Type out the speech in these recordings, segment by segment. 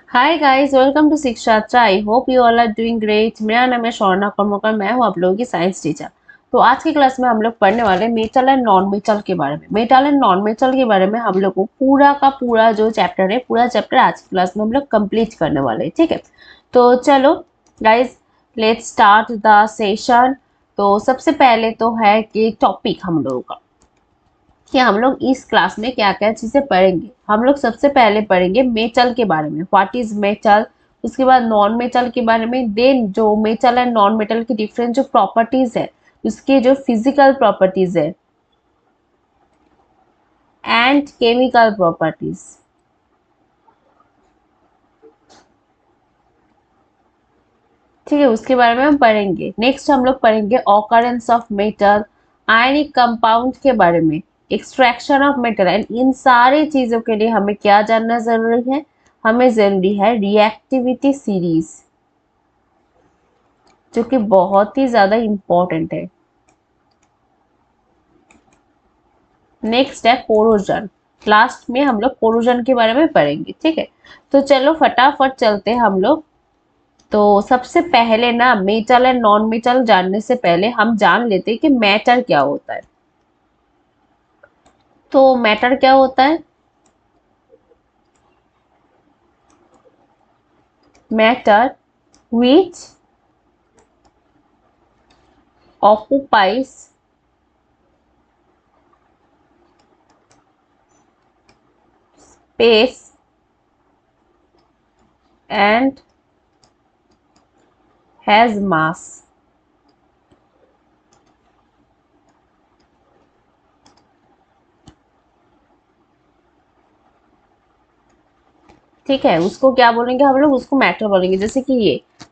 Hi guys, welcome to Shikshatra. I hope you all are doing great. मेरा नाम है शौर्णा कर्मकर, मैं हूँ आप लोगों की साइंस टीचर। तो आज की क्लास में हम लोग पढ़ने वाले हैं मेटल एंड नॉन मेटल के बारे में। मेटल एंड नॉन मेटल के बारे में हम लोग को पूरा का पूरा जो चैप्टर है, पूरा चैप्टर आज की क्लास में हम लोग कंप्लीट करने वाले हैं। ठीक है, तो चलो guys, let's start the session. तो सबसे पहले तो है कि टॉपिक हम लोगों का कि हम लोग इस क्लास में क्या क्या चीजें पढ़ेंगे। हम लोग सबसे पहले पढ़ेंगे मेटल के बारे में, व्हाट इज मेटल। उसके बाद नॉन मेटल के बारे में, देन जो मेटल एंड नॉन मेटल की डिफरेंट जो प्रॉपर्टीज है, उसके जो फिजिकल प्रॉपर्टीज है एंड केमिकल प्रॉपर्टीज। ठीक है, उसके बारे में हम पढ़ेंगे। नेक्स्ट हम लोग पढ़ेंगे occurrence of metal, ionic compound के बारे में, extraction of metal. And in सारी चीजों के लिए हमें क्या जानना जरूरी है? हमें जरूरी है रिएक्टिविटी सीरीज, जो कि बहुत ही ज्यादा इंपॉर्टेंट है। नेक्स्ट है कोरोजन। लास्ट में हम लोग कोरोजन के बारे में पढ़ेंगे। ठीक है, तो चलो फटाफट चलते हैं हम लोग। तो सबसे पहले ना, मेटल एंड नॉन मेटल जानने से पहले हम जान लेते हैं कि मैटर क्या होता है। तो मैटर क्या होता है? Matter which occupies space and has mass। ठीक है, उसको क्या बोलेंगे हम लोग? उसको मैटर बोलेंगे। जैसे कि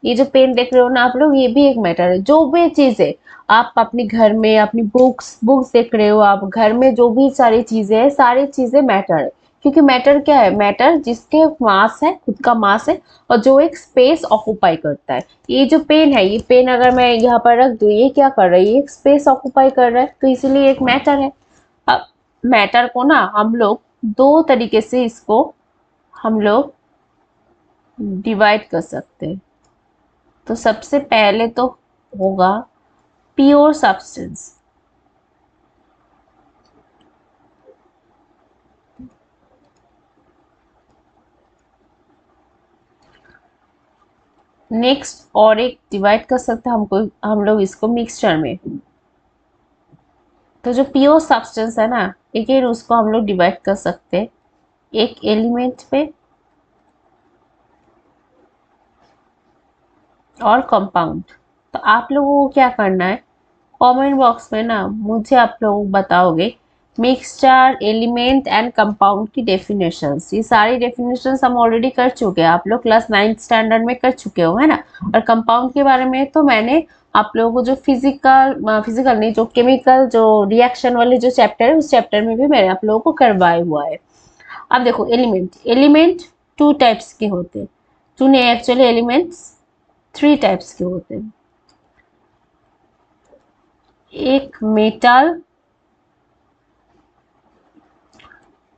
ये जो पेन देख रहे हो ना आप लोग, ये भी एक मैटर है। जो भी चीज है, आप अपने घर में अपनी बुक्स बुक्स देख रहे हो, आप घर में जो भी सारी चीजें हैं, सारी चीजें मैटर है। क्योंकि मैटर क्या है? मैटर जिसके मास है, खुद का मास है, और जो एक स्पेस ऑक्यूपाई करता है। ये जो पेन है, ये पेन अगर मैं यहाँ पर रख दूँ, ये क्या कर रहा है? ये एक स्पेस ऑक्यूपाई कर रहा है, तो इसीलिए एक मैटर है। अब मैटर को ना हम लोग दो तरीके से इसको हम लोग डिवाइड कर सकते हैं। तो सबसे पहले तो होगा प्योर सब्सटेंस। नेक्स्ट और एक डिवाइड कर सकते हैं हमको, हम लोग इसको मिक्सचर में। तो जो प्योर सब्सटेंस है ना, अगेन उसको हम लोग डिवाइड कर सकते हैं एक एलिमेंट पे और कंपाउंड। तो आप लोगों को क्या करना है, कमेंट बॉक्स में ना मुझे आप लोग बताओगे मिक्सचर, एलिमेंट एंड कंपाउंड की डेफिनेशंस। ये सारी डेफिनेशंस हम ऑलरेडी कर चुके हैं, आप लोग क्लास 9th स्टैंडर्ड में कर चुके हो, है ना। और कंपाउंड के बारे में तो मैंने आप लोगों को जो फिजिकल फिजिकल नहीं, जो केमिकल जो रिएक्शन वाले जो चैप्टर है, उस चैप्टर में भी मैंने आप लोगों को करवाया हुआ है। अब देखो एलिमेंट, एलिमेंट टू टाइप्स के होते हैं। टू नहीं, एक्चुअली एलिमेंट्स थ्री टाइप्स के होते हैं। एक मेटल,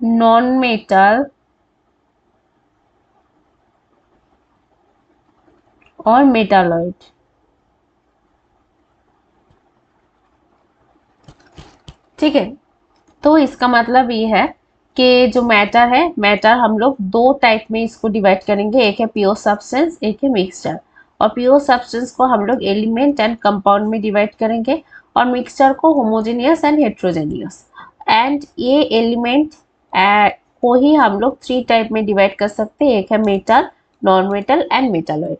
नॉन मेटल और मेटालॉइड। ठीक है, तो इसका मतलब ये है कि जो मैटर है, मैटर हम लोग दो टाइप में इसको डिवाइड करेंगे। एक है प्योर सब्सटेंस, एक है मिक्सचर। और प्योर सब्सटेंस को हम लोग एलिमेंट एंड कंपाउंड में डिवाइड करेंगे, और मिक्सचर को होमोजेनियस एंड हेट्रोजेनियस। एंड ये एलिमेंट को ही हम लोग थ्री टाइप में डिवाइड कर सकते हैं। एक है metal, non metal and metalloid.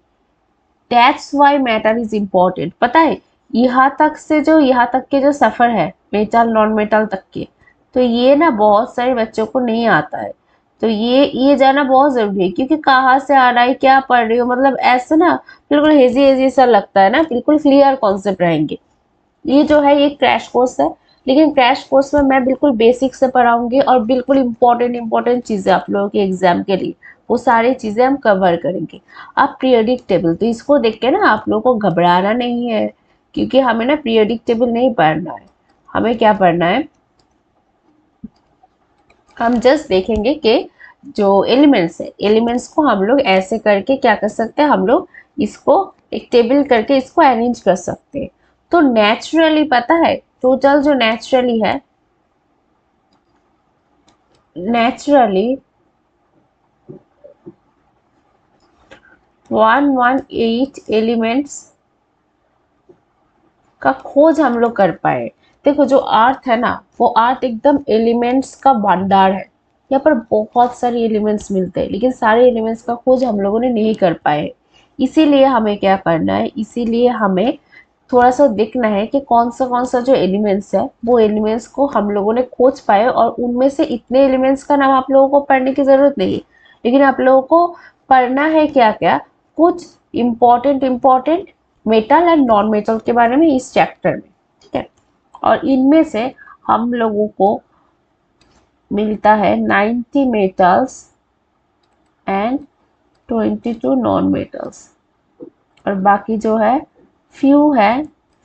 That's why matter is important. पता है, यहाँ तक के जो सफर है मेटल नॉन मेटल तक के, तो ये ना बहुत सारे बच्चों को नहीं आता है। तो ये जाना बहुत जरूरी है, क्योंकि कहाँ से आ रहा है, क्या पढ़ रही हो, मतलब ऐसे ना बिल्कुल हेजी हेजी सा लगता है ना, बिल्कुल क्लियर कॉन्सेप्ट रहेंगे। ये जो है ये क्रैश कोर्स है, लेकिन क्रैश कोर्स में मैं बिल्कुल बेसिक से पढ़ाऊंगी, और बिल्कुल इंपॉर्टेंट चीजें आप लोगों के एग्जाम के लिए, वो सारी चीजें हम कवर करेंगे। अब पीरियडिक टेबल, तो इसको देख के ना आप लोगों को घबराना नहीं है, क्योंकि हमें ना पीरियडिक टेबल नहीं पढ़ना है। हमें क्या पढ़ना है, हम जस्ट देखेंगे कि जो एलिमेंट्स है, एलिमेंट्स को हम लोग ऐसे करके क्या कर सकते हैं, हम लोग इसको एक टेबल करके इसको अरेंज कर सकते हैं। तो नेचुरली पता है, टोटल जो नेचुरली है, नेचुरली 118 एलिमेंट्स का खोज हम लोग कर पाए। देखो जो अर्थ है ना, वो अर्थ एकदम एलिमेंट्स का भंडार है। यहाँ पर बहुत सारे एलिमेंट्स मिलते हैं, लेकिन सारे एलिमेंट्स का खोज हम लोगों ने नहीं कर पाए। इसीलिए हमें क्या करना है, इसीलिए हमें थोड़ा सा देखना है कि कौन सा जो एलिमेंट्स है, वो एलिमेंट्स को हम लोगों ने खोज पाए, और उनमें से इतने एलिमेंट्स का नाम आप लोगों को पढ़ने की जरूरत नहीं है, लेकिन आप लोगों को पढ़ना है क्या क्या, कुछ important metal and non metal के बारे में इस चैप्टर में, ठीक है। और इनमें से हम लोगों को मिलता है 90 मेटल्स एंड 22 नॉन मेटल्स, और बाकी जो है फ्यू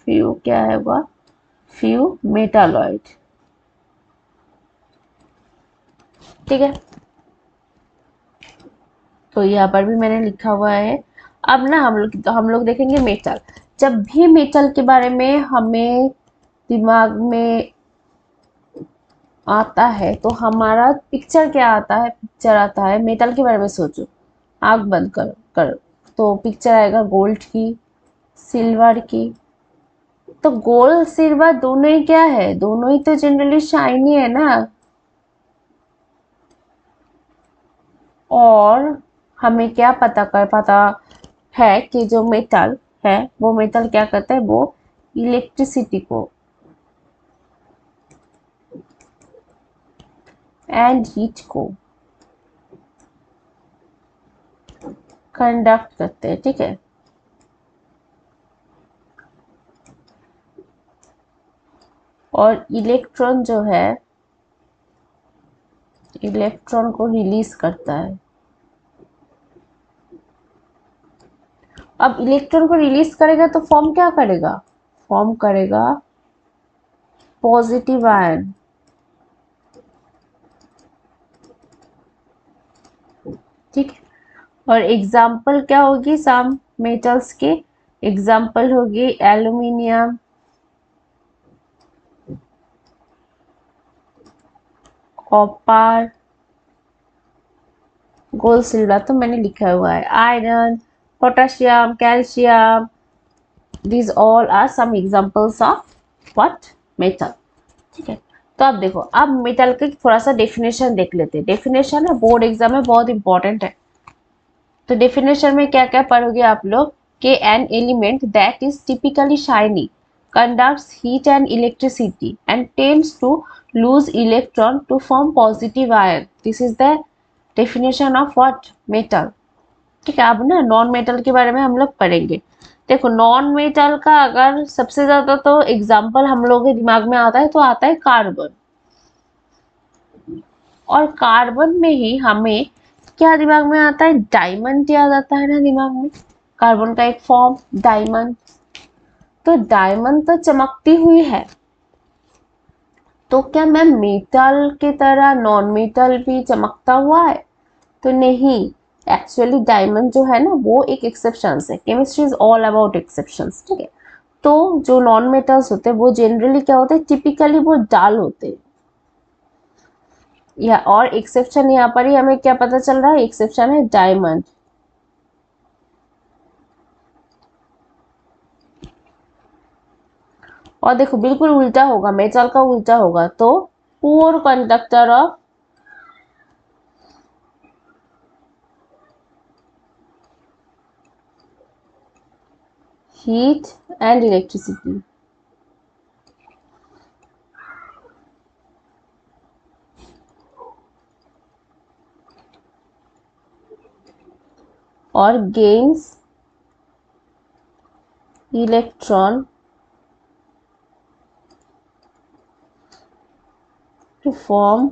क्या है वह, फ्यू मेटालॉइड, ठीक है। तो यहाँ पर भी मैंने लिखा हुआ है। अब ना हम लोग देखेंगे मेटल। जब भी मेटल के बारे में हमें दिमाग में आता है, तो हमारा पिक्चर क्या आता है, पिक्चर आता है मेटल के बारे में। सोचो, आंख बंद करो तो पिक्चर आएगा गोल्ड की, सिल्वर की। तो गोल्ड सिल्वर दोनों ही क्या है, दोनों ही तो जनरली शाइनी है ना। और हमें क्या पता है कि जो मेटल है, वो मेटल क्या करता है, वो इलेक्ट्रिसिटी को एंड हीट को कंडक्ट करते हैं, ठीक है। और इलेक्ट्रॉन जो है, इलेक्ट्रॉन को रिलीज करता है। अब इलेक्ट्रॉन को रिलीज करेगा तो फॉर्म क्या करेगा, फॉर्म करेगा पॉजिटिव आयन, ठीक है। और एग्जाम्पल क्या होगी सम मेटल्स के, एग्जाम्पल होगी एल्यूमिनियम, कॉपर, गोल्ड सिल्वर तो मैंने लिखा हुआ है, iron, potassium, calcium, these all are some examples of what metal, ठीक है। तो अब देखो, अब मेटल की थोड़ा सा डेफिनेशन देख लेते हैं। डेफिनेशन है, बोर्ड एग्जाम में बहुत इंपॉर्टेंट है। तो डेफिनेशन में क्या क्या पढ़ोगे आप लोग, कि an element that is typically shiny conducts heat and electricity and tends to lose electron to form positive ion. This is the definition of what metal, ठीक है। अब ना नॉन मेटल के बारे में हम लोग पढ़ेंगे। देखो नॉन मेटल का अगर सबसे ज्यादा तो एग्जाम्पल हम लोग के दिमाग में आता है, तो आता है कार्बन। और कार्बन में ही हमें क्या दिमाग में आता है, डायमंड याद आता है ना दिमाग में, कार्बन का एक फॉर्म डायमंड। तो डायमंड तो चमकती हुई है, तो क्या मैम मेटल की तरह नॉन मेटल भी चमकता हुआ है, तो नहीं। एक्चुअली डायमंड जो है ना, वो एक एक्सेप्शन है। Chemistry is all about exceptions, ठीक है। तो जो नॉन मेटल्स होते हैं, वो जनरली क्या होते हैं, टिपिकली वो डाल होते हैं। या और एक्सेप्शन यहाँ पर ही हमें क्या पता चल रहा है, एक्सेप्शन है डायमंड। और देखो बिल्कुल उल्टा होगा, मेटल का उल्टा होगा, तो poor conductor of heat and electricity. और gains electron to form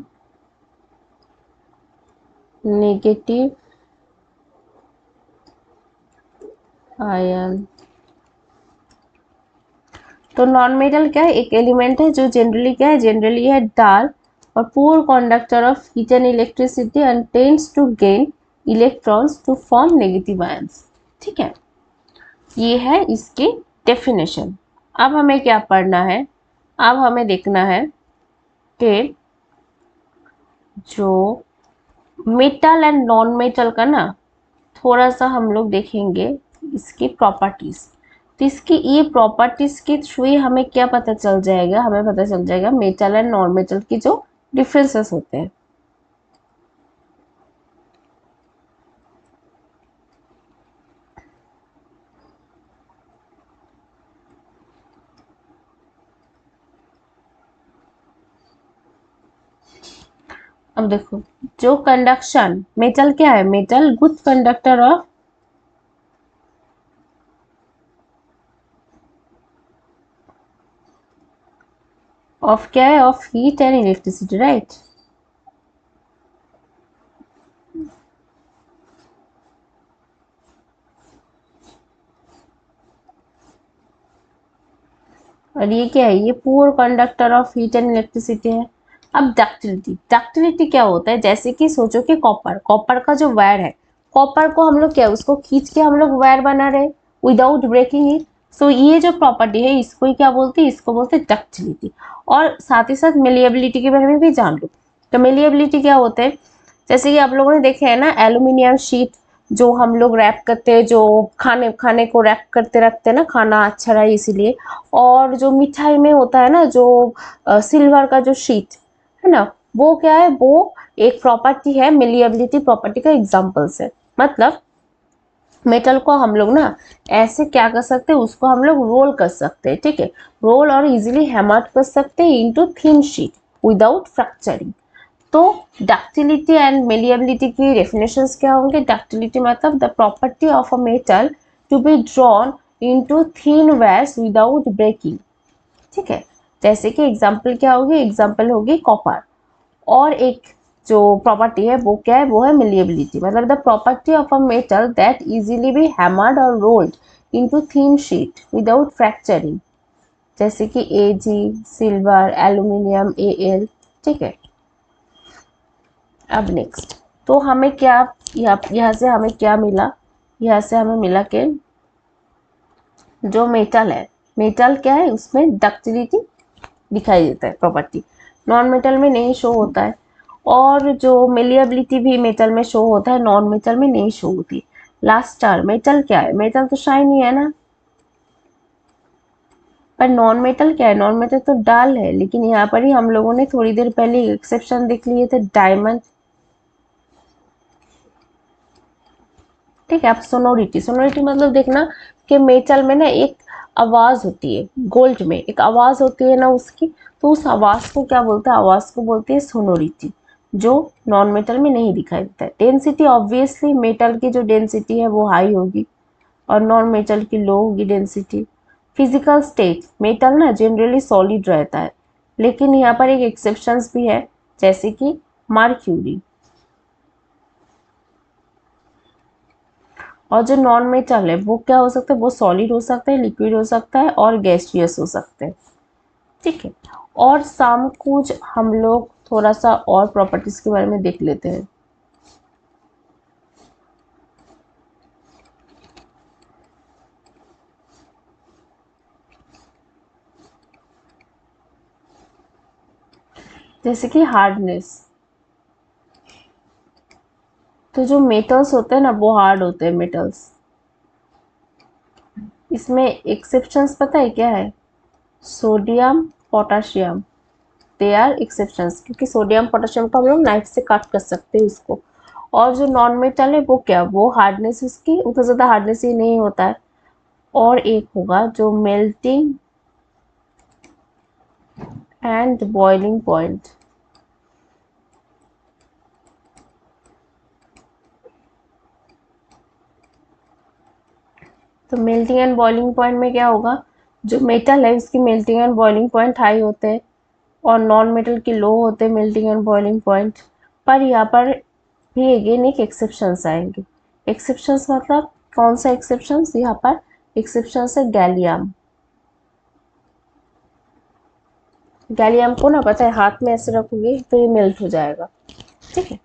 negative ion. तो नॉन मेटल क्या है, एक एलिमेंट है जो जनरली क्या है, जनरली है डाल, और poor conductor of heat and electricity and tends to gain electrons to form negative ions। ठीक है, ये है इसकी डेफिनेशन। अब हमें क्या पढ़ना है, अब हमें देखना है कि जो मेटल एंड नॉन मेटल का ना थोड़ा सा हम लोग देखेंगे इसकी प्रॉपर्टीज। तो इसकी ये प्रॉपर्टीज के थ्रू ही हमें क्या पता चल जाएगा, हमें पता चल जाएगा मेटल एंड नॉन मेटल की जो डिफरेंसेस होते हैं। अब देखो, जो कंडक्शन मेटल क्या है, मेटल गुड कंडक्टर ऑफ क्या है, of heat and electricity, right. और ये क्या है, ये poor conductor of heat and electricity है। अब डक्टिलिटी, डक्टिलिटी क्या होता है, जैसे कि सोचो कि कॉपर, कॉपर का जो वायर है, कॉपर को हम लोग क्या, उसको खींच के हम लोग वायर बना रहे विदाउट ब्रेकिंग इट। सो ये जो प्रॉपर्टी है इसको ही क्या बोलते हैं, इसको बोलते हैं डक्टिलिटी। और साथ ही साथ मेलिएबिलिटी के बारे में भी जान लो। तो मेलिएबिलिटी क्या होता है, जैसे कि आप लोगों ने देखे है ना एल्यूमिनियम शीट जो हम लोग रैप करते हैं, जो खाने खाने को रैप करते रखते हैं ना, खाना अच्छा रहे इसीलिए। और जो मिठाई में होता है ना, जो सिल्वर का जो शीट है ना, वो क्या है, वो एक प्रॉपर्टी है, मेलिएबिलिटी प्रॉपर्टी का एग्जांपल्स है। मतलब मेटल को हम लोग ना ऐसे क्या कर सकते हैं, उसको हम लोग रोल कर सकते हैं, ठीक है, रोल और इजीली हैमर कर सकते हैं into thin sheet without fracturing. तो डक्टिलिटी एंड मेलिएबिलिटी की डेफिनेशंस क्या होंगे, डक्टिलिटी मतलब the property of a metal to be drawn into thin wires without breaking. ठीक है, जैसे कि एग्जांपल क्या होगी, एग्जांपल होगी कॉपर। और एक जो प्रॉपर्टी है वो क्या है, वो है मेलिएबिलिटी, मतलब the property of a metal that easily be hammered और rolled into thin sheet without fracturing, जैसे कि एजी, सिल्वर, एल्यूमिनियम, एल। ठीक है, अब नेक्स्ट, तो हमें क्या, यहाँ से हमें क्या मिला, यहाँ से हमें मिला कि जो मेटल है, मेटल क्या है, उसमें डक्टिलिटी दिखाई देता है प्रॉपर्टी, नॉन मेटल में नहीं शो होता है। और जो मेलिएबिलिटी भी मेटल में शो होता है, नॉन मेटल में नहीं शो होती। लास्ट स्टार मेटल क्या है, मेटल तो शाइनी है ना, पर नॉन मेटल क्या है, नॉन मेटल तो डाल है। लेकिन यहाँ पर ही हम लोगों ने थोड़ी देर पहले एक्सेप्शन देख लिए थे, डायमंड। ठीक है, अब सोनोरिटी, सोनोरिटी मतलब देखना कि मेटल में ना एक आवाज होती है, गोल्ड में एक आवाज होती है ना उसकी, तो उस आवाज को क्या बोलते हैं, आवाज को बोलते हैं सोनोरिटी, जो नॉन मेटल में नहीं दिखाई देता है। डेंसिटी ऑब्वियसली मेटल की जो डेंसिटी है वो हाई होगी और नॉन मेटल की लो होगी डेंसिटी। फिजिकल स्टेट, मेटल ना जनरली सॉलिड रहता है, लेकिन यहाँ पर एक एक्सेप्शंस भी है, जैसे कि मर्क्यूरी। और जो नॉन मेटल है वो क्या हो सकता है, वो सॉलिड हो सकता है, लिक्विड हो सकता है और गैसियस हो सकते हैं। ठीक है, और शाम कुछ हम लोग थोड़ा सा और प्रॉपर्टीज के बारे में देख लेते हैं। जैसे कि हार्डनेस, तो जो मेटल्स होते हैं ना वो हार्ड होते हैं मेटल्स। इसमें एक्सेप्शंस पता है क्या है, sodium, potassium, they are exceptions, क्योंकि सोडियम पोटेशियम को हम लोग नाइफ से काट कर सकते हैं उसको। और जो नॉन मेटल है वो क्या, वो हार्डनेस उसकी उतना ज़्यादा हार्डनेस ही नहीं होता है। और एक होगा जो मेल्टिंग एंड बॉइलिंग पॉइंट। तो मेल्टिंग एंड बॉइलिंग पॉइंट में क्या होगा, जो मेटल है उसकी melting and boiling point high होते हैं और नॉन मेटल की लो होते हैं मेल्टिंग एंड बॉइलिंग पॉइंट। पर यहाँ पर भी अगेन एक एक्सेप्शंस आएंगे। एक्सेप्शंस मतलब कौन सा एक्सेप्शंस, यहाँ पर एक्सेप्शंस है गैलियम। गैलियम को ना पता है हाथ में ऐसे रखोगे तो ये मेल्ट हो जाएगा, ठीक है।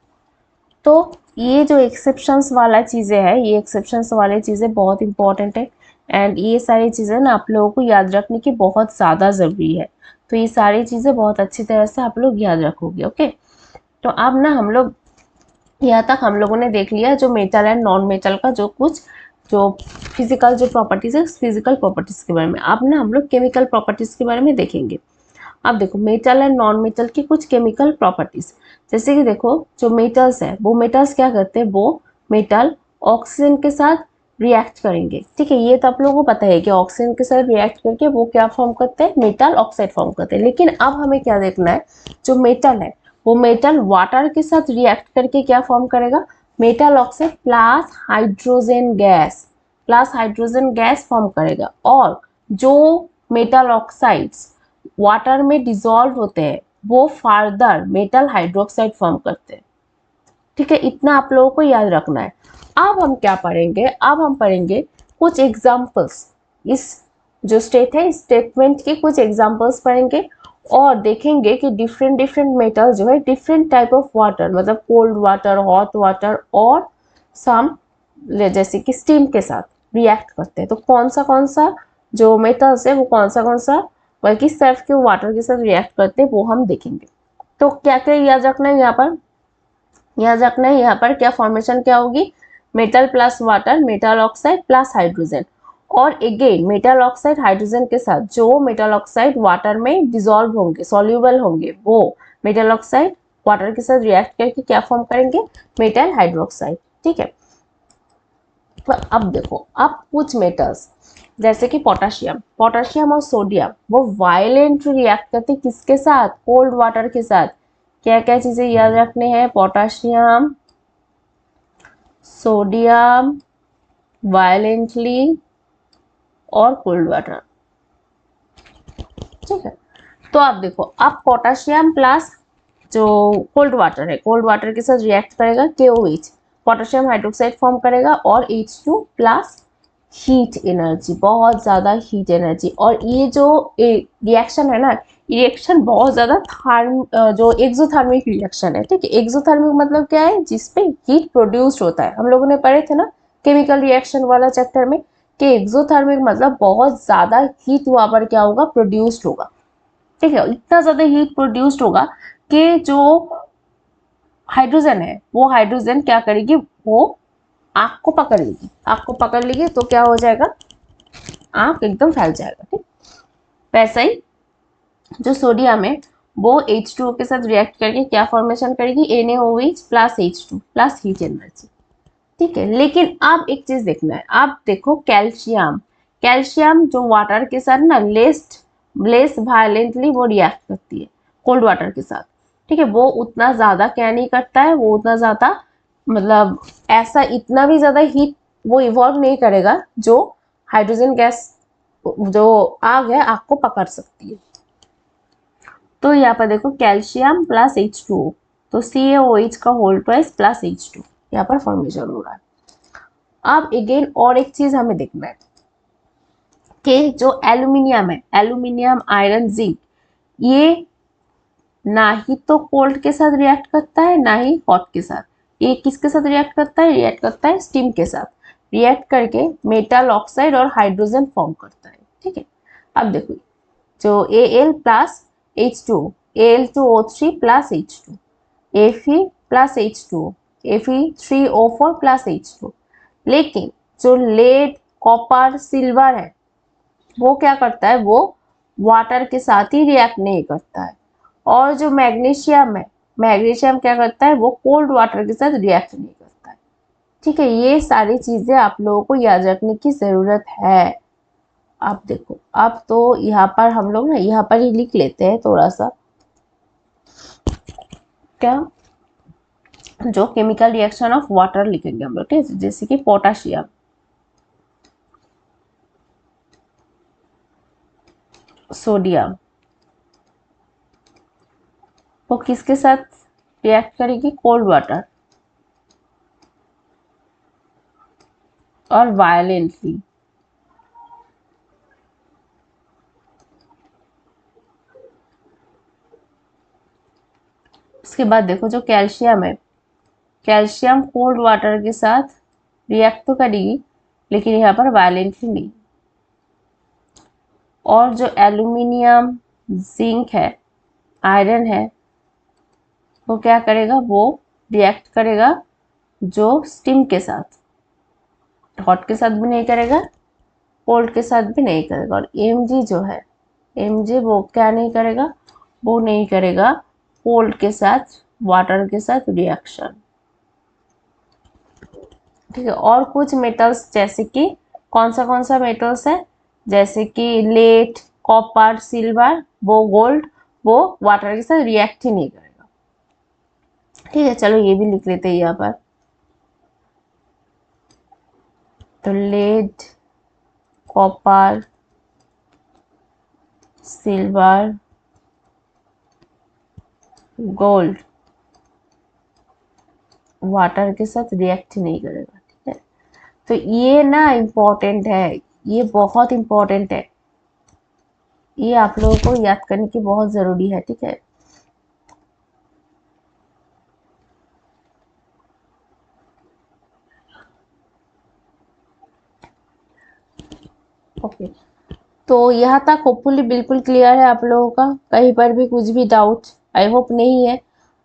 तो ये जो एक्सेप्शंस वाला चीज़ें है, ये एक्सेप्शंस वाली चीज़ें बहुत इंपॉर्टेंट है एंड ये सारी चीज़ें ना आप लोगों को याद रखने की बहुत ज़्यादा ज़रूरी है। तो ये सारी चीज़ें बहुत अच्छी तरह से आप लोग याद रखोगे, ओके। तो अब ना हम लोग यहाँ तक हम लोगों ने देख लिया जो मेटल एंड नॉन मेटल का जो कुछ जो फिजिकल जो प्रॉपर्टीज है, फिजिकल प्रॉपर्टीज के बारे में। अब ना हम लोग केमिकल प्रॉपर्टीज के बारे में देखेंगे। अब देखो मेटल एंड नॉन मेटल की कुछ केमिकल प्रॉपर्टीज, जैसे कि देखो जो मेटल्स है वो मेटल्स क्या करते हैं, वो मेटल ऑक्सीजन के साथ रिएक्ट करेंगे, ठीक है। ये तो आप लोगों को पता है कि ऑक्सीजन के साथ रिएक्ट करके वो क्या फॉर्म करते हैं, मेटल ऑक्साइड फॉर्म करते हैं। लेकिन अब हमें क्या देखना है, जो मेटल है वो मेटल वाटर के साथ रिएक्ट करके क्या फॉर्म करेगा, metal oxide plus hydrogen gas form करेगा। और जो मेटल ऑक्साइड्स वाटर में डिजोल्व होते हैं वो फर्दर मेटल हाइड्रोक्साइड फॉर्म करते हैं, ठीक है। इतना आप लोगों को याद रखना है। अब हम क्या पढ़ेंगे, अब हम पढ़ेंगे कुछ एग्जाम्पल्स। इस जो स्टेट है, इस स्टेटमेंट के कुछ एग्जाम्पल्स पढ़ेंगे और देखेंगे कि डिफरेंट डिफरेंट मेटल जो है डिफरेंट टाइप ऑफ वाटर, मतलब कोल्ड वाटर, हॉट वाटर और सम जैसे कि स्टीम के साथ रिएक्ट करते हैं। तो कौन सा जो मेटल्स है वो कौन सा बल्कि सिर्फ के वाटर के साथ रिएक्ट करते हैं वो हम देखेंगे। तो क्या क्या याद रखना है यहाँ पर, याद रखना है यहाँ पर क्या फॉर्मेशन क्या होगी, metal plus water, metal oxide plus hydrogen. और अगेन मेटल ऑक्साइड हाइड्रोजन के साथ जो मेटल ऑक्साइड वाटर में डिजोल्व होंगे, सॉल्यूबल होंगे, वो मेटल ऑक्साइड वाटर के साथ रिएक्ट करके क्या फॉर्म करेंगे, मेटल हाइड्रोक्साइड, ठीक है। तो अब देखो, अब कुछ मेटल्स जैसे कि पोटाशियम, पोटाशियम और सोडियम वो वायलेंट रिएक्ट करते किसके साथ, कोल्ड वाटर के साथ। क्या क्या चीजें याद रखने हैं, पोटाशियम सोडियम वायलेंटली और कोल्ड वाटर, ठीक है। तो आप देखो, अब पोटाशियम प्लस जो कोल्ड वाटर है, कोल्ड वाटर के साथ रिएक्ट करेगा KOH, पोटेशियम हाइड्रोक्साइड फॉर्म करेगा और H2 प्लस हीट एनर्जी, बहुत ज्यादा हीट एनर्जी। और ये जो रिएक्शन है ना, रिएक्शन बहुत ज्यादा जो एक्सोथर्मिक रिएक्शन है, ठीक है। एक्सोथर्मिक मतलब क्या है, जिसपे हीट प्रोड्यूस्ड होता है। हम लोगों ने पढ़े थे ना केमिकल रिएक्शन वाला चैप्टर में कि एक्सोथर्मिक मतलब बहुत ज्यादा हीट वहां पर क्या होगा, प्रोड्यूस्ड होगा, ठीक है। इतना ज्यादा हीट प्रोड्यूस्ड होगा कि जो हाइड्रोजन है वो हाइड्रोजन क्या करेगी, वो आग को पकड़ लेगी, आग को पकड़ लेगी तो क्या हो जाएगा, आग एकदम फैल जाएगा, ठीक। वैसा ही जो सोडियम है वो H2O के साथ रिएक्ट करके क्या फॉर्मेशन करेगी, NaOH plus H2 plus heat energy, ठीक है। लेकिन अब एक चीज देखना है, अब देखो कैल्शियम, कैल्शियम जो वाटर के साथ ना लेस वायलेंटली वो रिएक्ट करती है कोल्ड वाटर के साथ, ठीक है। वो उतना ज्यादा क्या नहीं करता है, वो उतना ज्यादा मतलब ऐसा इतना भी ज्यादा हीट वो इवॉल्व नहीं करेगा जो हाइड्रोजन गैस, जो आग है आग को पकड़ सकती है। तो यहाँ पर देखो कैल्शियम प्लस H2O, तो CaOH का होल ट्वाइस प्लस H2 यहाँ पर फॉर्मेशन हो रहा है। अब अगेन और एक चीज हमें देखना है कि जो एल्यूमिनियम है, एल्यूमिनियम आयरन जिंक, ये ना ही तो कोल्ड के साथ रिएक्ट करता है ना ही हॉट के साथ। ये किसके साथ रिएक्ट करता है, रिएक्ट करता है स्टीम के साथ, रिएक्ट करके मेटल ऑक्साइड और हाइड्रोजन फॉर्म करता है, ठीक है। अब देखो जो Al plus H2, Al2O3 plus H2, Fe plus H2O, Fe3O4 plus H2। लेकिन जो लेड कॉपर सिल्वर है वो क्या करता है, वो वाटर के साथ ही रिएक्ट नहीं करता है। और जो मैग्नीशियम है, मैग्नीशियम क्या करता है, वो कोल्ड वाटर के साथ रिएक्ट नहीं करता है, ठीक है। ये सारी चीजें आप लोगों को याद रखने की जरूरत है। आप देखो, अब तो यहाँ पर हम लोग ना यहाँ पर ही लिख लेते हैं थोड़ा सा, क्या जो केमिकल रिएक्शन ऑफ वाटर लिखेंगे हम लोग, ठीक है। जैसे कि पोटाशियम, सोडियम, वो किसके साथ रिएक्ट करेगी, कोल्ड वाटर और वायलेंटली। उसके बाद देखो जो कैल्शियम है, कैल्शियम कोल्ड वाटर के साथ रिएक्ट तो करेगी लेकिन यहाँ पर वायलेंटली नहीं। और जो एल्यूमिनियम, जिंक है, आयरन है, वो क्या करेगा, वो रिएक्ट करेगा जो स्टीम के साथ, हॉट के साथ भी नहीं करेगा, कोल्ड के साथ भी नहीं करेगा। और एमजी जो है, एमजी वो क्या नहीं करेगा, वो नहीं करेगा कोल्ड के साथ, वाटर के साथ रिएक्शन। ठीक है। और कुछ मेटल्स जैसे कि कौन सा मेटल्स है, जैसे कि लेड, कॉपर, सिल्वर, वो गोल्ड, वो वाटर के साथ रिएक्ट ही नहीं करेगा। ठीक है, चलो ये भी लिख लेते हैं यहाँ पर। तो lead, copper, silver, gold water के साथ रिएक्ट नहीं करेगा। ठीक है, तो ये ना इम्पोर्टेंट है, ये बहुत इम्पोर्टेंट है, ये आप लोगों को याद करने की बहुत ज़रूरी है। ठीक है, ओके। तो यहाँ तक होपफुली बिल्कुल क्लियर है आप लोगों का, कहीं पर भी कुछ भी डाउट आई होप नहीं है।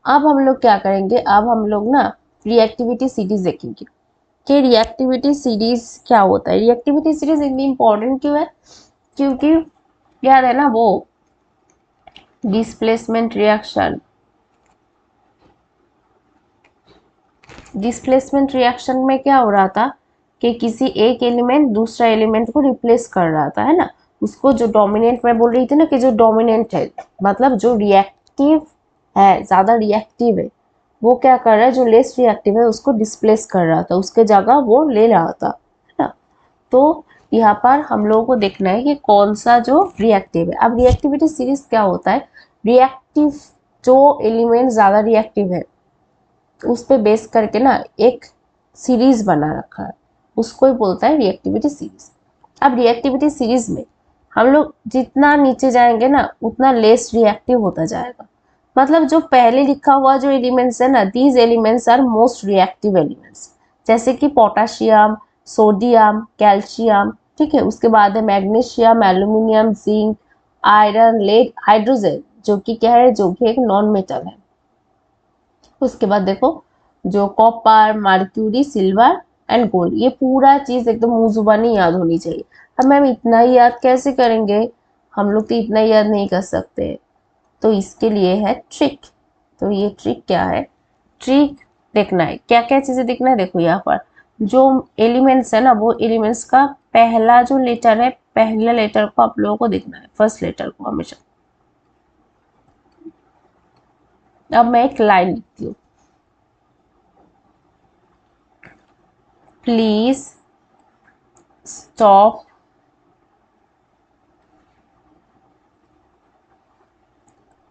अब हम लोग क्या करेंगे, अब हम लोग ना रिएक्टिविटी सीरीज देखेंगे कि रिएक्टिविटी सीरीज क्या होता है। रिएक्टिविटी सीरीज इतनी इंपॉर्टेंट क्यों है, क्योंकि याद है ना वो डिस्प्लेसमेंट रिएक्शन, डिस्प्लेसमेंट रिएक्शन में क्या हो रहा था कि किसी एक एलिमेंट दूसरा एलिमेंट को रिप्लेस कर रहा था, है ना। उसको जो डोमिनेंट, मैं बोल रही थी ना कि जो डोमिनेंट है मतलब जो रिएक्टिव है, ज्यादा रिएक्टिव है, वो क्या कर रहा है, जो लेस रिएक्टिव है उसको डिस्प्लेस कर रहा था, उसके जगह वो ले रहा था, है ना। तो यहाँ पर हम लोगों को देखना है कि कौन सा जो रिएक्टिव है। अब रिएक्टिविटी सीरीज क्या होता है, रिएक्टिव जो एलिमेंट ज्यादा रिएक्टिव है उस पे बेस करके ना एक सीरीज बना रखा है, उसको ही बोलता है रिएक्टिविटी सीरीज। अब रिएक्टिविटी सीरीज में हम लोग जितना नीचे जाएंगे ना उतना लेस रिएक्टिव होता जाएगा। मतलब जो पहले लिखा हुआ जो एलिमेंट्स है ना, these elements are most reactive elements, जैसे कि पोटाशियम, सोडियम, कैल्शियम। ठीक है, उसके बाद है magnesium, aluminium, zinc, iron, lead, hydrogen, जो कि क्या है, जो कि एक नॉन मेटल है। उसके बाद देखो जो copper, mercury, silver and gold, ये पूरा चीज एकदम मुंह जुबानी याद होनी चाहिए। अब मैम इतना ही याद कैसे करेंगे, हम लोग तो इतना याद नहीं कर सकते, तो इसके लिए है ट्रिक। तो ये ट्रिक क्या है, ट्रिक देखना है, क्या क्या चीजें देखना है। देखो यहाँ पर जो एलिमेंट्स है ना, वो एलिमेंट्स का पहला जो लेटर है, पहले लेटर को आप लोगों को देखना है, फर्स्ट लेटर को हमेशा। अब मैं एक लाइन लिखती हूँ, please stop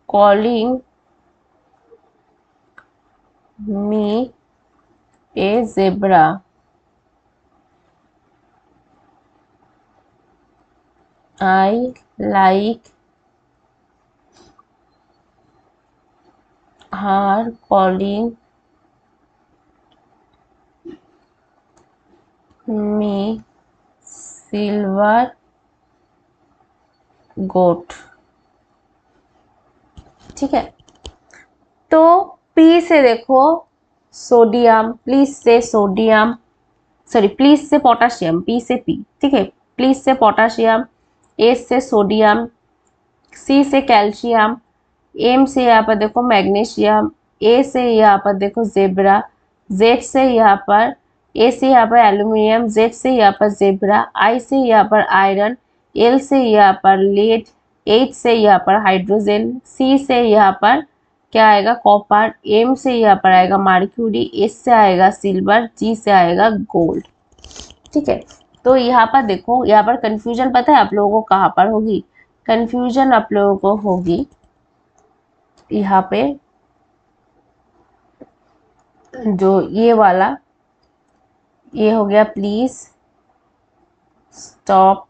calling me a zebra. I like her calling me silver goat. ठीक है, तो पी से देखो सोडियम, प्लीज से सोडियम, सॉरी प्लीज से पोटाशियम, पी से पी। ठीक है, प्लीज से पोटाशियम, ए से सोडियम, सी से कैल्शियम, एम से यहाँ पर देखो मैग्नीशियम, ए से यहाँ पर देखो जेब्रा, जेड से यहाँ पर, ए से यहाँ पर एल्यूमिनियम, जेड से यहाँ पर जेब्रा, आई से यहाँ पर आयरन, एल से यहाँ पर लेड, एच से यहाँ पर हाइड्रोजन, सी से यहाँ पर क्या आएगा कॉपर, एम से यहाँ पर आएगा मर्क्यूरी, एस से आएगा सिल्वर, जी से आएगा गोल्ड। ठीक है, तो यहाँ पर देखो, यहाँ पर कंफ्यूजन पता है आप लोगों को कहाँ पर होगी, कंफ्यूजन आप लोगों को होगी यहाँ पे, जो ये वाला, ये हो गया please stop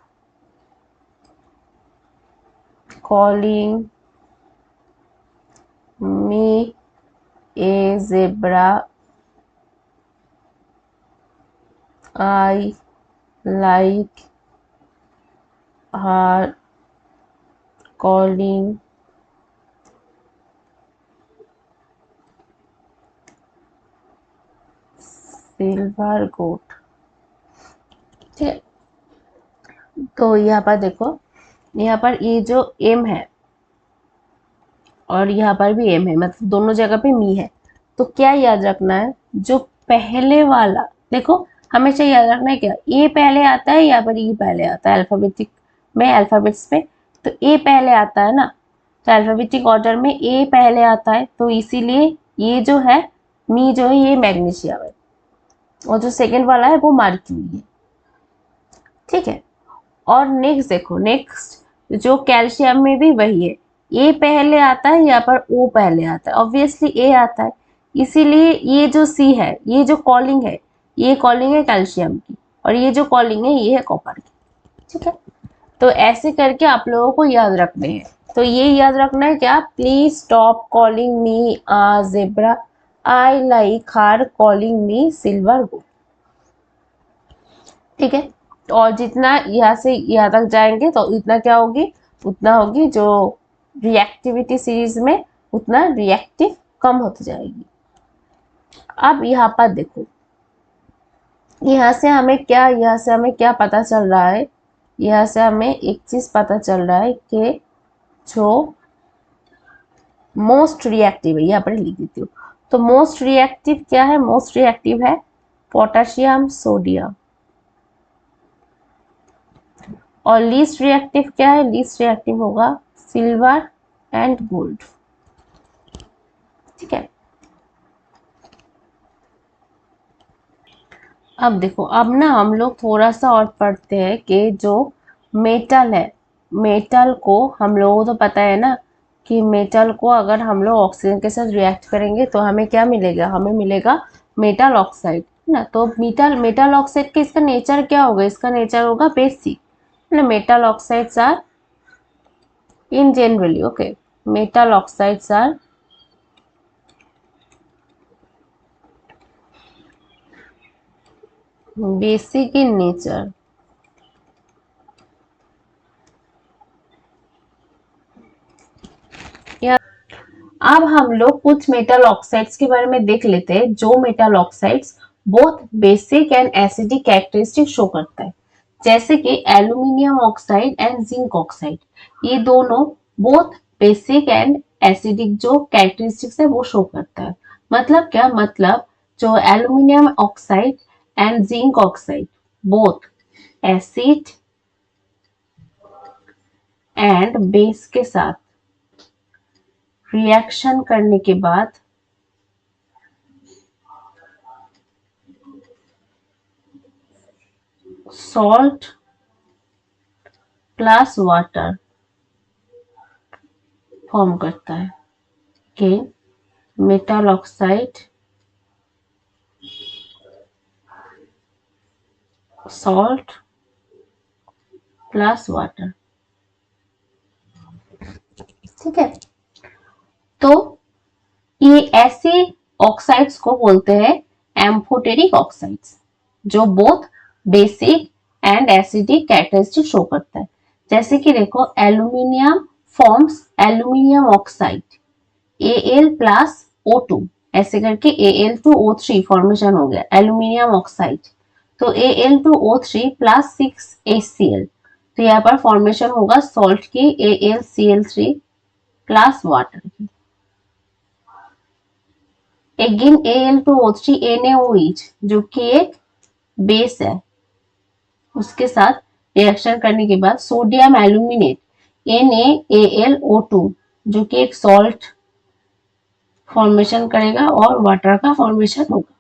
calling me A zebra, I like her calling silver goat। ठीक है, तो यहाँ पर देखो, यहाँ पर ये जो एम है और यहाँ पर भी एम है, मतलब दोनों जगह पे मी है। तो क्या याद रखना है, जो पहले वाला, देखो हमेशा याद रखना है क्या, ए पहले आता है, यहाँ पर ई पहले आता है अल्फाबेटिक में, अल्फाबेट्स पे। तो ए पहले आता है ना, तो अल्फाबेटिक ऑर्डर में ए पहले आता है, तो इसीलिए ये जो है मी जो है ये मैग्नीशियम है, और जो सेकेंड वाला है वो मर्क्यूरी है। ठीक है, और नेक्स्ट देखो, नेक्स्ट जो कैल्शियम में भी वही है, ए पहले आता है, यहाँ पर ओ पहले आता है, ऑब्वियसली ए आता है, इसीलिए ये जो सी है, ये जो कॉलिंग है, ये कॉलिंग है कैल्शियम की, और ये जो कॉलिंग है ये है कॉपर की। ठीक है, तो ऐसे करके आप लोगों को याद रखने हैं। तो ये याद रखना है क्या, please stop calling me a zebra, I like her calling me silver go. ठीक है, और जितना यहाँ से यहाँ तक जाएंगे तो इतना क्या होगी, उतना होगी जो रिएक्टिविटी सीरीज में, उतना रिएक्टिव कम होती जाएगी। अब यहाँ पर देखो, यहाँ से हमें क्या पता चल रहा है, यहाँ से हमें एक चीज पता चल रहा है कि जो मोस्ट रिएक्टिव है, यहाँ पर लिख देती हूँ, तो मोस्ट रिएक्टिव क्या है, मोस्ट रिएक्टिव है पोटेशियम सोडियम, और लीस्ट रिएक्टिव क्या है, लीस्ट रिएक्टिव होगा सिल्वर एंड गोल्ड। ठीक है, अब देखो, अब ना हम लोग थोड़ा सा और पढ़ते हैं कि जो मेटल है, मेटल को हम लोगों को तो पता है ना कि मेटल को अगर हम लोग ऑक्सीजन के साथ रिएक्ट करेंगे तो हमें क्या मिलेगा, हमें मिलेगा मेटल ऑक्साइड ना। तो मेटल मेटल ऑक्साइड का इसका नेचर क्या होगा, इसका नेचर होगा बेसिक ना। Metal oxides are in generally, okay, metal oxides are basic in nature। या अब हम लोग कुछ मेटल ऑक्साइड्स के बारे में देख लेते हैं, जो metal oxides both basic and acidic characteristic show करता है, जैसे कि aluminium oxide and zinc oxide, ये दोनों बोथ बेसिक एंड एसिडिक जो कैरेक्टरिस्टिक्स है वो शो करता है। मतलब क्या, मतलब जो aluminium oxide and zinc oxide both acid and base के साथ रिएक्शन करने के बाद सॉल्ट प्लस वाटर फॉर्म करता है कि metal oxide, salt plus water. ठीक है, तो ये ऐसे ऑक्साइड्स को बोलते हैं एम्फोटेरिक ऑक्साइड्स, जो both basic and acidic characteristic show करता है। जैसे कि देखो, aluminium forms aluminium oxide Al plus O2, ऐसे करके Al2O3 फॉर्मेशन हो गया एल्यूमिनियम ऑक्साइड। तो Al2O3 प्लस 6HCl, तो यहाँ पर फॉर्मेशन होगा सॉल्ट की AlCl3 प्लस वाटर की। अगेन Al2O3 NaOH जो कि एक बेस है, उसके साथ रिएक्शन करने के बाद सोडियम एल्यूमिनेट NaAlO2 जो कि एक सॉल्ट फॉर्मेशन करेगा और वाटर का फॉर्मेशन होगा।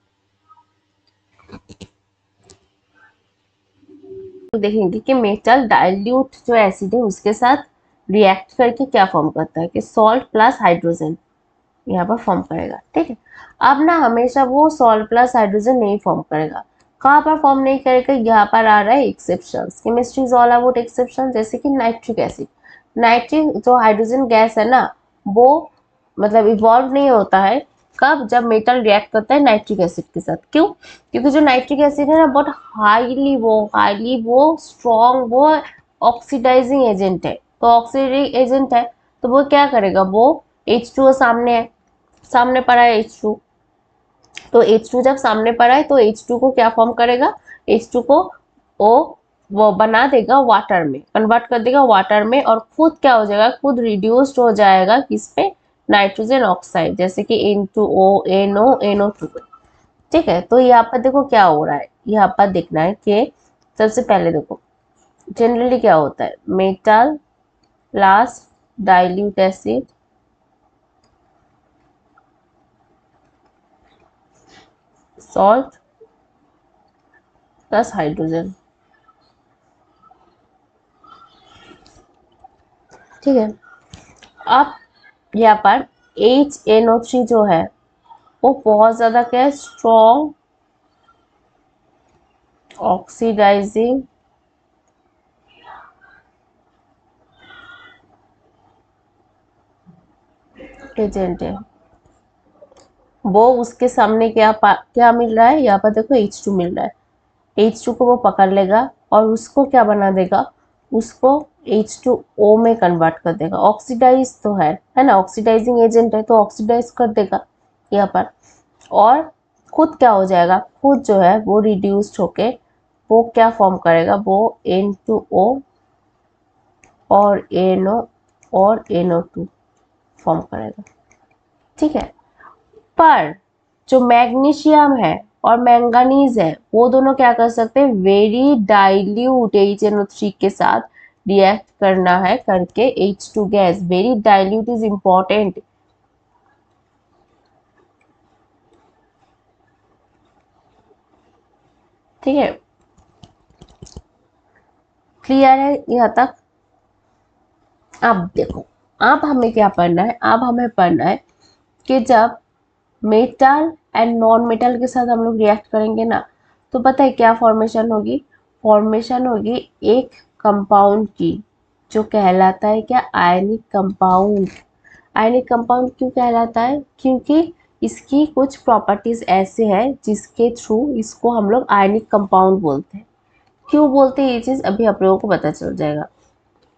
तो देखेंगे कि मेटल डाइल्यूट जो एसिड है उसके साथ रिएक्ट करके क्या फॉर्म करता है कि सॉल्ट प्लस हाइड्रोजन यहाँ पर फॉर्म करेगा। ठीक है, अब ना हमेशा वो सॉल्ट प्लस हाइड्रोजन नहीं फॉर्म करेगा, कहाँ पर फॉर्म नहीं करेगा, यहाँ पर आ रहा है exception, chemistry is all about exception. जैसे कि नाइट्रिक एसिड, नाइट्रिक जो हाइड्रोजन गैस है ना, वो मतलब इवॉल्व नहीं होता है कब? जब मेटल रिएक्ट करता है नाइट्रिक एसिड के साथ। क्यों? क्योंकि जो नाइट्रिक एसिड है ना बहुत हाईली वो स्ट्रॉन्ग वो ऑक्सीडाइजिंग एजेंट है। तो ऑक्सीडाइजिंग एजेंट है तो वो क्या करेगा, वो H2O सामने है, सामने पड़ा है H2, तो H2 जब सामने पड़ा है तो H2 को क्या फॉर्म करेगा, H2 को ओ वो बना देगा वाटर में, कन्वर्ट कर देगा वाटर में, और खुद क्या हो जाएगा, खुद रिड्यूस्ड हो जाएगा किस पे, नाइट्रोजन ऑक्साइड, जैसे कि N2O NO NO2। ठीक है, तो यहाँ पर देखो क्या हो रहा है, यहाँ पर देखना है कि सबसे पहले देखो जनरली क्या होता है, metal plus dilute acid salt plus hydrogen. ठीक है, अब यहाँ पर HNO3 जो है वो बहुत ज्यादा क्या है, स्ट्रॉन्ग ऑक्सीडाइजिंग एजेंट है। वो उसके सामने क्या मिल रहा है, यहाँ पर देखो H2 मिल रहा है, H2 को वो पकड़ लेगा और उसको क्या बना देगा, उसको H2O में कन्वर्ट कर देगा। ऑक्सीडाइज तो है ना, ऑक्सीडाइजिंग एजेंट है तो ऑक्सीडाइज कर देगा यहाँ पर, और खुद क्या हो जाएगा, खुद जो है वो रिड्यूस्ड होके वो क्या फॉर्म करेगा, वो N2O और NO और NO2 फॉर्म करेगा। ठीक है, पर जो मैग्नीशियम है और मैंगानीज है वो दोनों क्या कर सकते हैं, वेरी डाइल्यूट HNO3 के साथ रिएक्ट करना है करके H2 gas, very dilute is important. ठीक है, क्लियर है यहाँ तक? अब देखो, अब हमें क्या पढ़ना है, अब हमें पढ़ना है कि जब मेटल एंड नॉन मेटल के साथ हम लोग रिएक्ट करेंगे ना, तो पता है क्या फॉर्मेशन होगी, फॉर्मेशन होगी एक कंपाउंड की, जो कहलाता है क्या, आयनिक कंपाउंड। आयनिक कंपाउंड क्यों कहलाता है, क्योंकि इसकी कुछ प्रॉपर्टीज ऐसे हैं जिसके थ्रू इसको हम लोग आयनिक कंपाउंड बोलते हैं। क्यों बोलते हैं ये चीज अभी आप लोगों को पता चल जाएगा।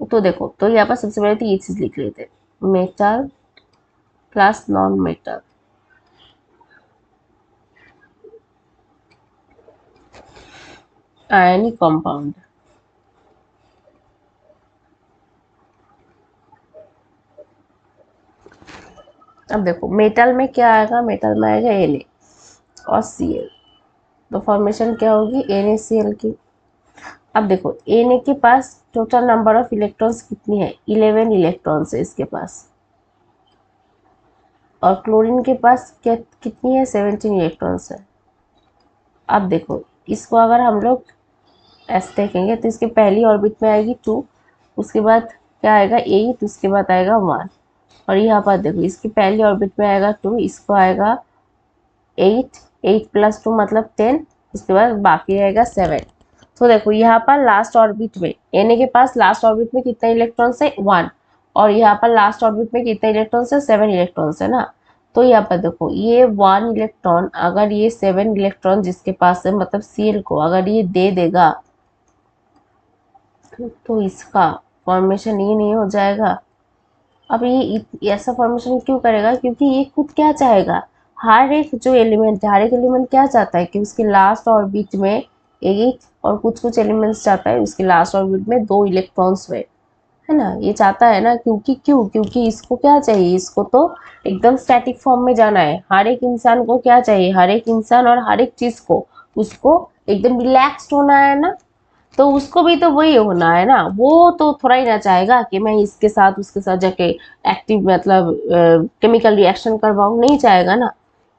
तो देखो, तो यहाँ पर सबसे पहले तो ये चीज लिख लेते हैं, metal plus non metal, ionic compound. अब देखो मेटल में क्या आएगा, मेटल में आएगा Na और Cl, तो फॉर्मेशन क्या होगी, NaCl की। अब देखो Na के पास टोटल नंबर ऑफ इलेक्ट्रॉन्स कितनी है, 11 इलेक्ट्रॉन्स है इसके पास, और क्लोरीन के पास क्या कितनी है, 17 इलेक्ट्रॉन्स है। अब देखो इसको अगर हम लोग ऐसे देखेंगे तो इसके पहली ऑर्बिट में आएगी 2, उसके बाद क्या आएगा 8, उसके बाद आएगा 1, और यहाँ पर देखो इसकी पहली ऑर्बिट में आएगा 2, इसको आएगा 8, 8 प्लस 2 मतलब 10, उसके बाद बाकी रहेगा 7। तो देखो यहाँ पर लास्ट ऑर्बिट में Na के पास लास्ट ऑर्बिट में कितना इलेक्ट्रॉन्स है, 1, और यहाँ पर लास्ट ऑर्बिट में कितना इलेक्ट्रॉन्स है, 7 इलेक्ट्रॉन्स है ना। तो यहाँ पर देखो ये 1 इलेक्ट्रॉन अगर ये 7 इलेक्ट्रॉन जिसके पास है मतलब Cl को अगर ये दे देगा तो इसका फॉर्मेशन ये नहीं हो जाएगा। अब ये ऐसा फॉर्मेशन क्यों करेगा, क्योंकि ये खुद क्या चाहेगा, हर एक जो एलिमेंट है, हर एक एलिमेंट क्या चाहता है कि उसके लास्ट ऑर्बिट में एक, और कुछ कुछ एलिमेंट्स चाहता है उसके लास्ट ऑर्बिट में 2 इलेक्ट्रॉन्स हुए, है ना, ये चाहता है ना, क्योंकि इसको क्या चाहिए, इसको तो एकदम स्टैटिक फॉर्म में जाना है। हर एक इंसान को क्या चाहिए, हर एक इंसान और हर एक चीज को उसको एकदम रिलैक्स्ड होना है ना, तो उसको भी तो वही होना है ना, वो तो थोड़ा ही ना चाहेगा कि मैं इसके साथ उसके साथ जाके एक्टिव मतलब केमिकल रिएक्शन करवाऊँ, नहीं चाहेगा ना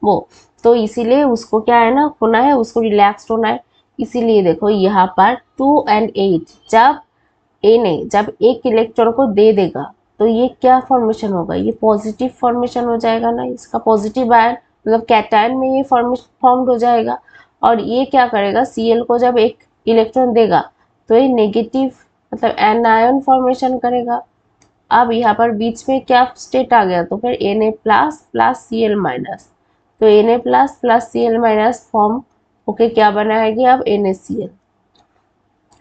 वो। तो इसीलिए उसको क्या है ना, होना है, उसको रिलैक्स्ड होना है। इसीलिए देखो यहाँ पर 2 and 8 जब जब एक इलेक्ट्रॉन को दे देगा तो ये क्या फॉर्मेशन होगा, ये पॉजिटिव फॉर्मेशन हो जाएगा ना, इसका पॉजिटिव आयन मतलब कैटायन में ये फॉर्म्ड हो जाएगा। और ये क्या करेगा, Cl को जब एक इलेक्ट्रॉन देगा तो ये नेगेटिव मतलब एनायन फॉर्मेशन करेगा। अब यहाँ पर बीच में क्या स्टेट आ गया, तो फिर Na plus plus Cl minus, तो Na plus plus Cl minus form होके क्या बनाएगी अब NaCl।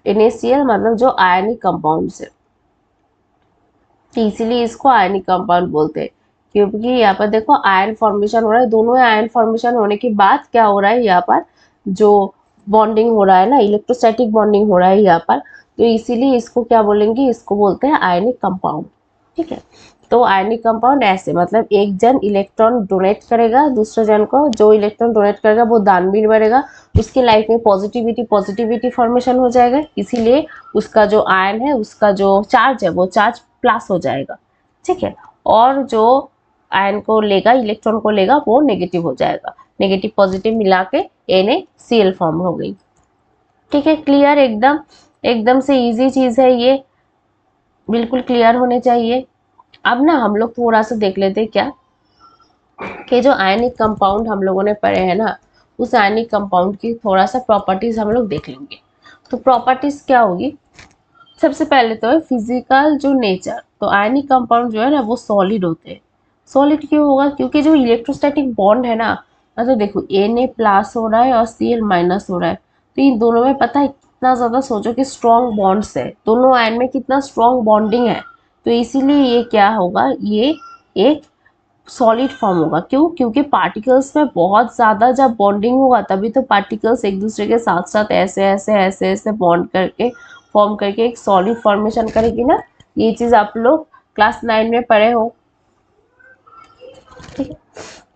NaCl मतलब जो आयनिक कंपाउंड है, इसीलिए इसको आयनिक कंपाउंड बोलते हैं, क्योंकि यहाँ पर देखो आयन फॉर्मेशन हो रहा है, दोनों में आयन फॉर्मेशन होने के बाद क्या हो रहा है यहाँ पर जो बॉन्डिंग हो रहा है ना, इलेक्ट्रोस्टैटिक बॉन्डिंग हो रहा है यहाँ पर, तो इसीलिए इसको क्या बोलेंगे, इसको बोलते हैं आयनिक कंपाउंड। ठीक है, तो आयनिक कंपाउंड ऐसे मतलब एक जन इलेक्ट्रॉन डोनेट करेगा दूसरे जन को, जो इलेक्ट्रॉन डोनेट करेगा वो दानवीर बनेगा, उसकी लाइफ में पॉजिटिविटी पॉजिटिविटी फॉर्मेशन हो जाएगा, इसीलिए उसका जो आयन है, उसका जो चार्ज है वो चार्ज प्लस हो जाएगा। ठीक है, और जो आयन को लेगा, इलेक्ट्रॉन को लेगा, वो नेगेटिव हो जाएगा, नेगेटिव पॉजिटिव मिला के NaCl फॉर्म हो गई। ठीक है, क्लियर, एकदम एकदम से इजी चीज है ये, बिल्कुल क्लियर होने चाहिए। अब ना हम लोग थोड़ा सा देख लेते हैं क्या कि जो आयनिक कंपाउंड हम लोगों ने पढ़े हैं ना, उस आयनिक कंपाउंड की थोड़ा सा प्रॉपर्टीज हम लोग देख लेंगे। तो प्रॉपर्टीज क्या होगी, सबसे पहले तो है फिजिकल जो नेचर, तो आयनिक कंपाउंड जो है ना वो सॉलिड होते हैं। सॉलिड क्यों होगा, क्योंकि जो इलेक्ट्रोस्टैटिक बॉन्ड है ना, मतलब देखो Na प्लस हो रहा है और Cl माइनस हो रहा है, तो इन दोनों में पता है कितना ज्यादा, सोचो कि स्ट्रॉन्ग बॉन्ड्स है, दोनों आयन में कितना स्ट्रॉन्ग बॉन्डिंग है, तो इसीलिए ये क्या होगा, ये एक सॉलिड फॉर्म होगा। क्यों, क्योंकि पार्टिकल्स में बहुत ज्यादा जब बॉन्डिंग होगा तभी तो पार्टिकल्स एक दूसरे के साथ साथ ऐसे ऐसे ऐसे ऐसे बॉन्ड करके फॉर्म करके एक सॉलिड फॉर्मेशन करेगी ना। ये चीज आप लोग क्लास 9 में पढ़े हो। ठीक है,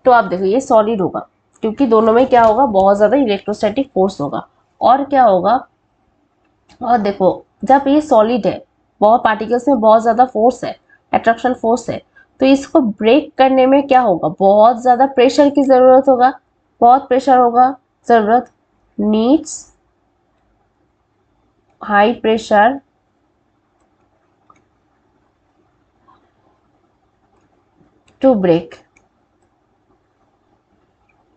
तो आप देखो ये सॉलिड होगा क्योंकि दोनों में क्या होगा, बहुत ज्यादा इलेक्ट्रोस्टैटिक फोर्स होगा। और क्या होगा, और देखो जब ये सॉलिड है, बहुत पार्टिकल्स में बहुत ज्यादा फोर्स है, अट्रैक्शन फोर्स है, तो इसको ब्रेक करने में क्या होगा, बहुत ज्यादा प्रेशर की जरूरत होगा, बहुत प्रेशर होगा जरूरत, needs high pressure to break,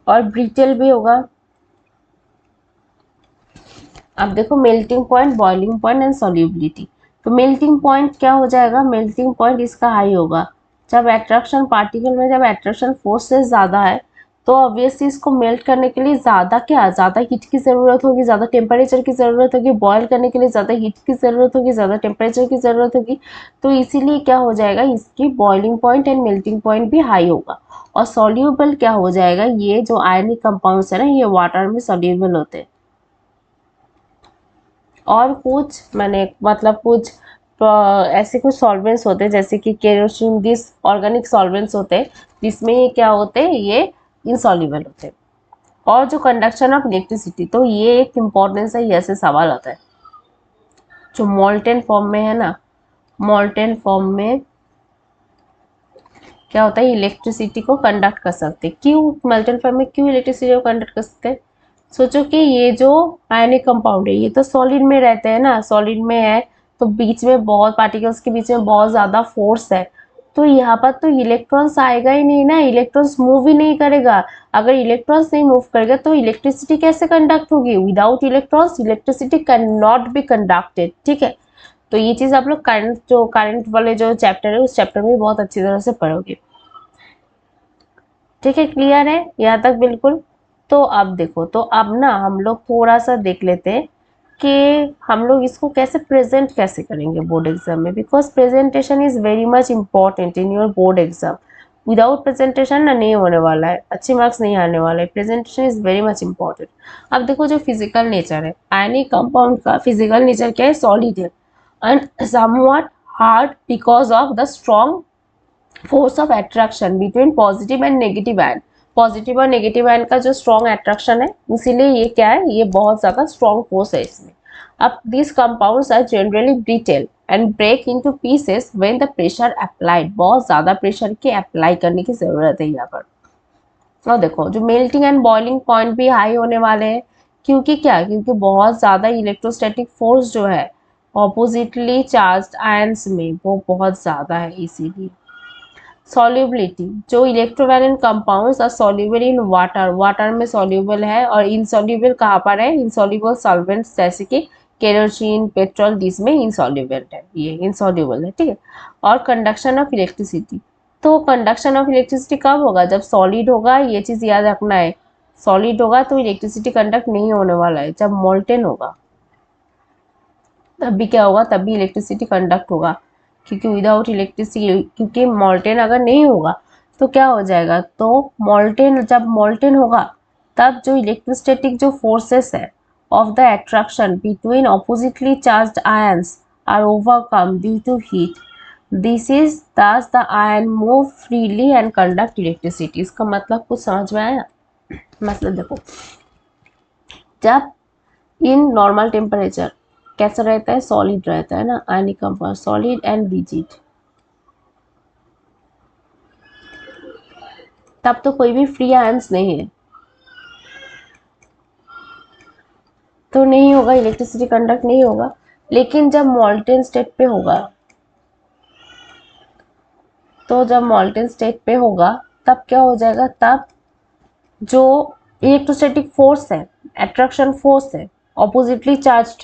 और ब्रिटल भी होगा। अब देखो melting point, boiling point and solubility. तो मेल्टिंग पॉइंट क्या हो जाएगा, मेल्टिंग पॉइंट इसका हाई होगा जब अट्रैक्शन पार्टिकल में, जब अट्रैक्शन फोर्स से ज्यादा है, तो ऑब्वियसली इसको मेल्ट करने के लिए ज्यादा क्या, ज्यादा हीट की जरूरत होगी, ज्यादा टेम्परेचर की जरूरत होगी, बॉयल करने के लिए ज्यादा हीट की जरूरत होगी, ज्यादा टेम्परेचर की जरूरत होगी, तो इसीलिए क्या हो जाएगा, इसकी boiling point and melting point भी हाई होगा। और सॉल्यूबल क्या हो जाएगा, ये जो आयनिक कंपाउंड्स है ना, ये वाटर में सॉल्यूबल होते हैं। और कुछ मैंने मतलब कुछ ऐसे कुछ सॉल्वेंट्स होते हैं जैसे कि केरोसिन, दिस ऑर्गेनिक सॉल्वेंट्स होते हैं, जिसमें ये क्या होते हैं, ये इनसॉल्युबल होते हैं। और जो कंडक्शन ऑफ इलेक्ट्रिसिटी, तो ये एक इम्पोर्टेंस है, ये ऐसे सवाल आता है, जो मोल्टेन फॉर्म में है ना, मोल्टेन फॉर्म में क्या होता है, इलेक्ट्रिसिटी को कंडक्ट कर सकते हैं। क्यों मोल्टेन फॉर्म में क्यों इलेक्ट्रिसिटी को कंडक्ट कर सकते हैं, सोचो कि ये जो आयनिक कंपाउंड है ये तो सॉलिड में रहते हैं ना, सॉलिड में है, तो बीच में बहुत पार्टिकल्स के बीच में बहुत ज्यादा फोर्स है, तो यहाँ पर तो इलेक्ट्रॉन्स आएगा ही नहीं ना, इलेक्ट्रॉन्स मूव ही नहीं करेगा। अगर इलेक्ट्रॉन्स नहीं मूव करेगा तो इलेक्ट्रिसिटी कैसे कंडक्ट होगी, without electrons electricity can not be conducted. ठीक है, तो ये चीज आप लोग करंट, जो करंट वाले जो चैप्टर है उस चैप्टर में बहुत अच्छी तरह से पढ़ोगे। ठीक है, क्लियर है यहाँ तक बिल्कुल। तो अब देखो, तो अब ना हम लोग थोड़ा सा देख लेते हैं कि हम लोग इसको कैसे प्रेजेंट कैसे करेंगे बोर्ड एग्जाम में, because presentation is very much important in your board exam. Without presentation ना नहीं होने वाला है, अच्छे मार्क्स नहीं आने वाले, presentation is very much important. अब देखो जो फिजिकल नेचर है आयनिक कंपाउंड का, फिजिकल नेचर क्या है, सॉलिड है and somewhat hard because of the strong force of attraction between positive and negative ion. Positive और नेगेटिव आयन का जो स्ट्रॉन्ग अट्रैक्शन है, इसीलिए ये क्या है, ये बहुत ज्यादा स्ट्रॉन्ग फोर्स है इसमें। अब this compounds are generally brittle and break into pieces when the pressure applied. बहुत ज्यादा प्रेशर के अप्लाई करने की जरूरत है यहाँ पर। और देखो जो मेल्टिंग एंड बॉइलिंग पॉइंट भी हाई होने वाले हैं, क्योंकि क्या, क्योंकि बहुत ज्यादा इलेक्ट्रोस्टैटिक फोर्स जो है ऑपोजिटली चार्ज्ड आयंस में वो बहुत ज्यादा है, इसीलिए। सॉल्युबिलिटी, जो electrovalent compounds are soluble in water, water में सॉल्युबल है, और इनसॉल्युबल कहाँ पर है, इनसॉल्युबल सॉल्वेंट्स जैसे कि केरोसिन, पेट्रोल, जिसमें इनसॉल्युबल है, ये इनसॉल्युबल है। ठीक है, और कंडक्शन ऑफ इलेक्ट्रिसिटी, तो कंडक्शन ऑफ इलेक्ट्रिसिटी कब होगा? जब सॉलिड होगा, ये चीज याद रखना है। सॉलिड होगा तो इलेक्ट्रिसिटी कंडक्ट नहीं होने वाला है। जब मोल्टेन होगा तब भी क्या होगा? तब भी इलेक्ट्रिसिटी कंडक्ट होगा, क्योंकि विदाउट इलेक्ट्रिसिटी, क्योंकि मोल्टेन अगर नहीं होगा तो क्या हो जाएगा? तो मोल्टेन, जब मोल्टेन होगा तब जो इलेक्ट्रोस्टैटिक जो फोर्सेस है of the attraction between oppositely charged ions are overcome due to heat. This is thus the ion move freely and conduct electricity. इसका मतलब कुछ समझ में आया? मतलब देखो, जब इन नॉर्मल टेम्परेचर कैसा रहता है? सॉलिड रहता है ना, ionic compound, solid and rigid, तब तो कोई भी फ्री आयंस नहीं है, तो नहीं होगा, इलेक्ट्रिसिटी कंडक्ट नहीं होगा। लेकिन जब मॉल्टेन स्टेट पे होगा, तो जब मॉल्टेन स्टेट पे होगा तब क्या हो जाएगा? तब जो इलेक्ट्रोस्टैटिक फोर्स है, अट्रैक्शन फोर्स है ऑपोजिटली चार्ज्ड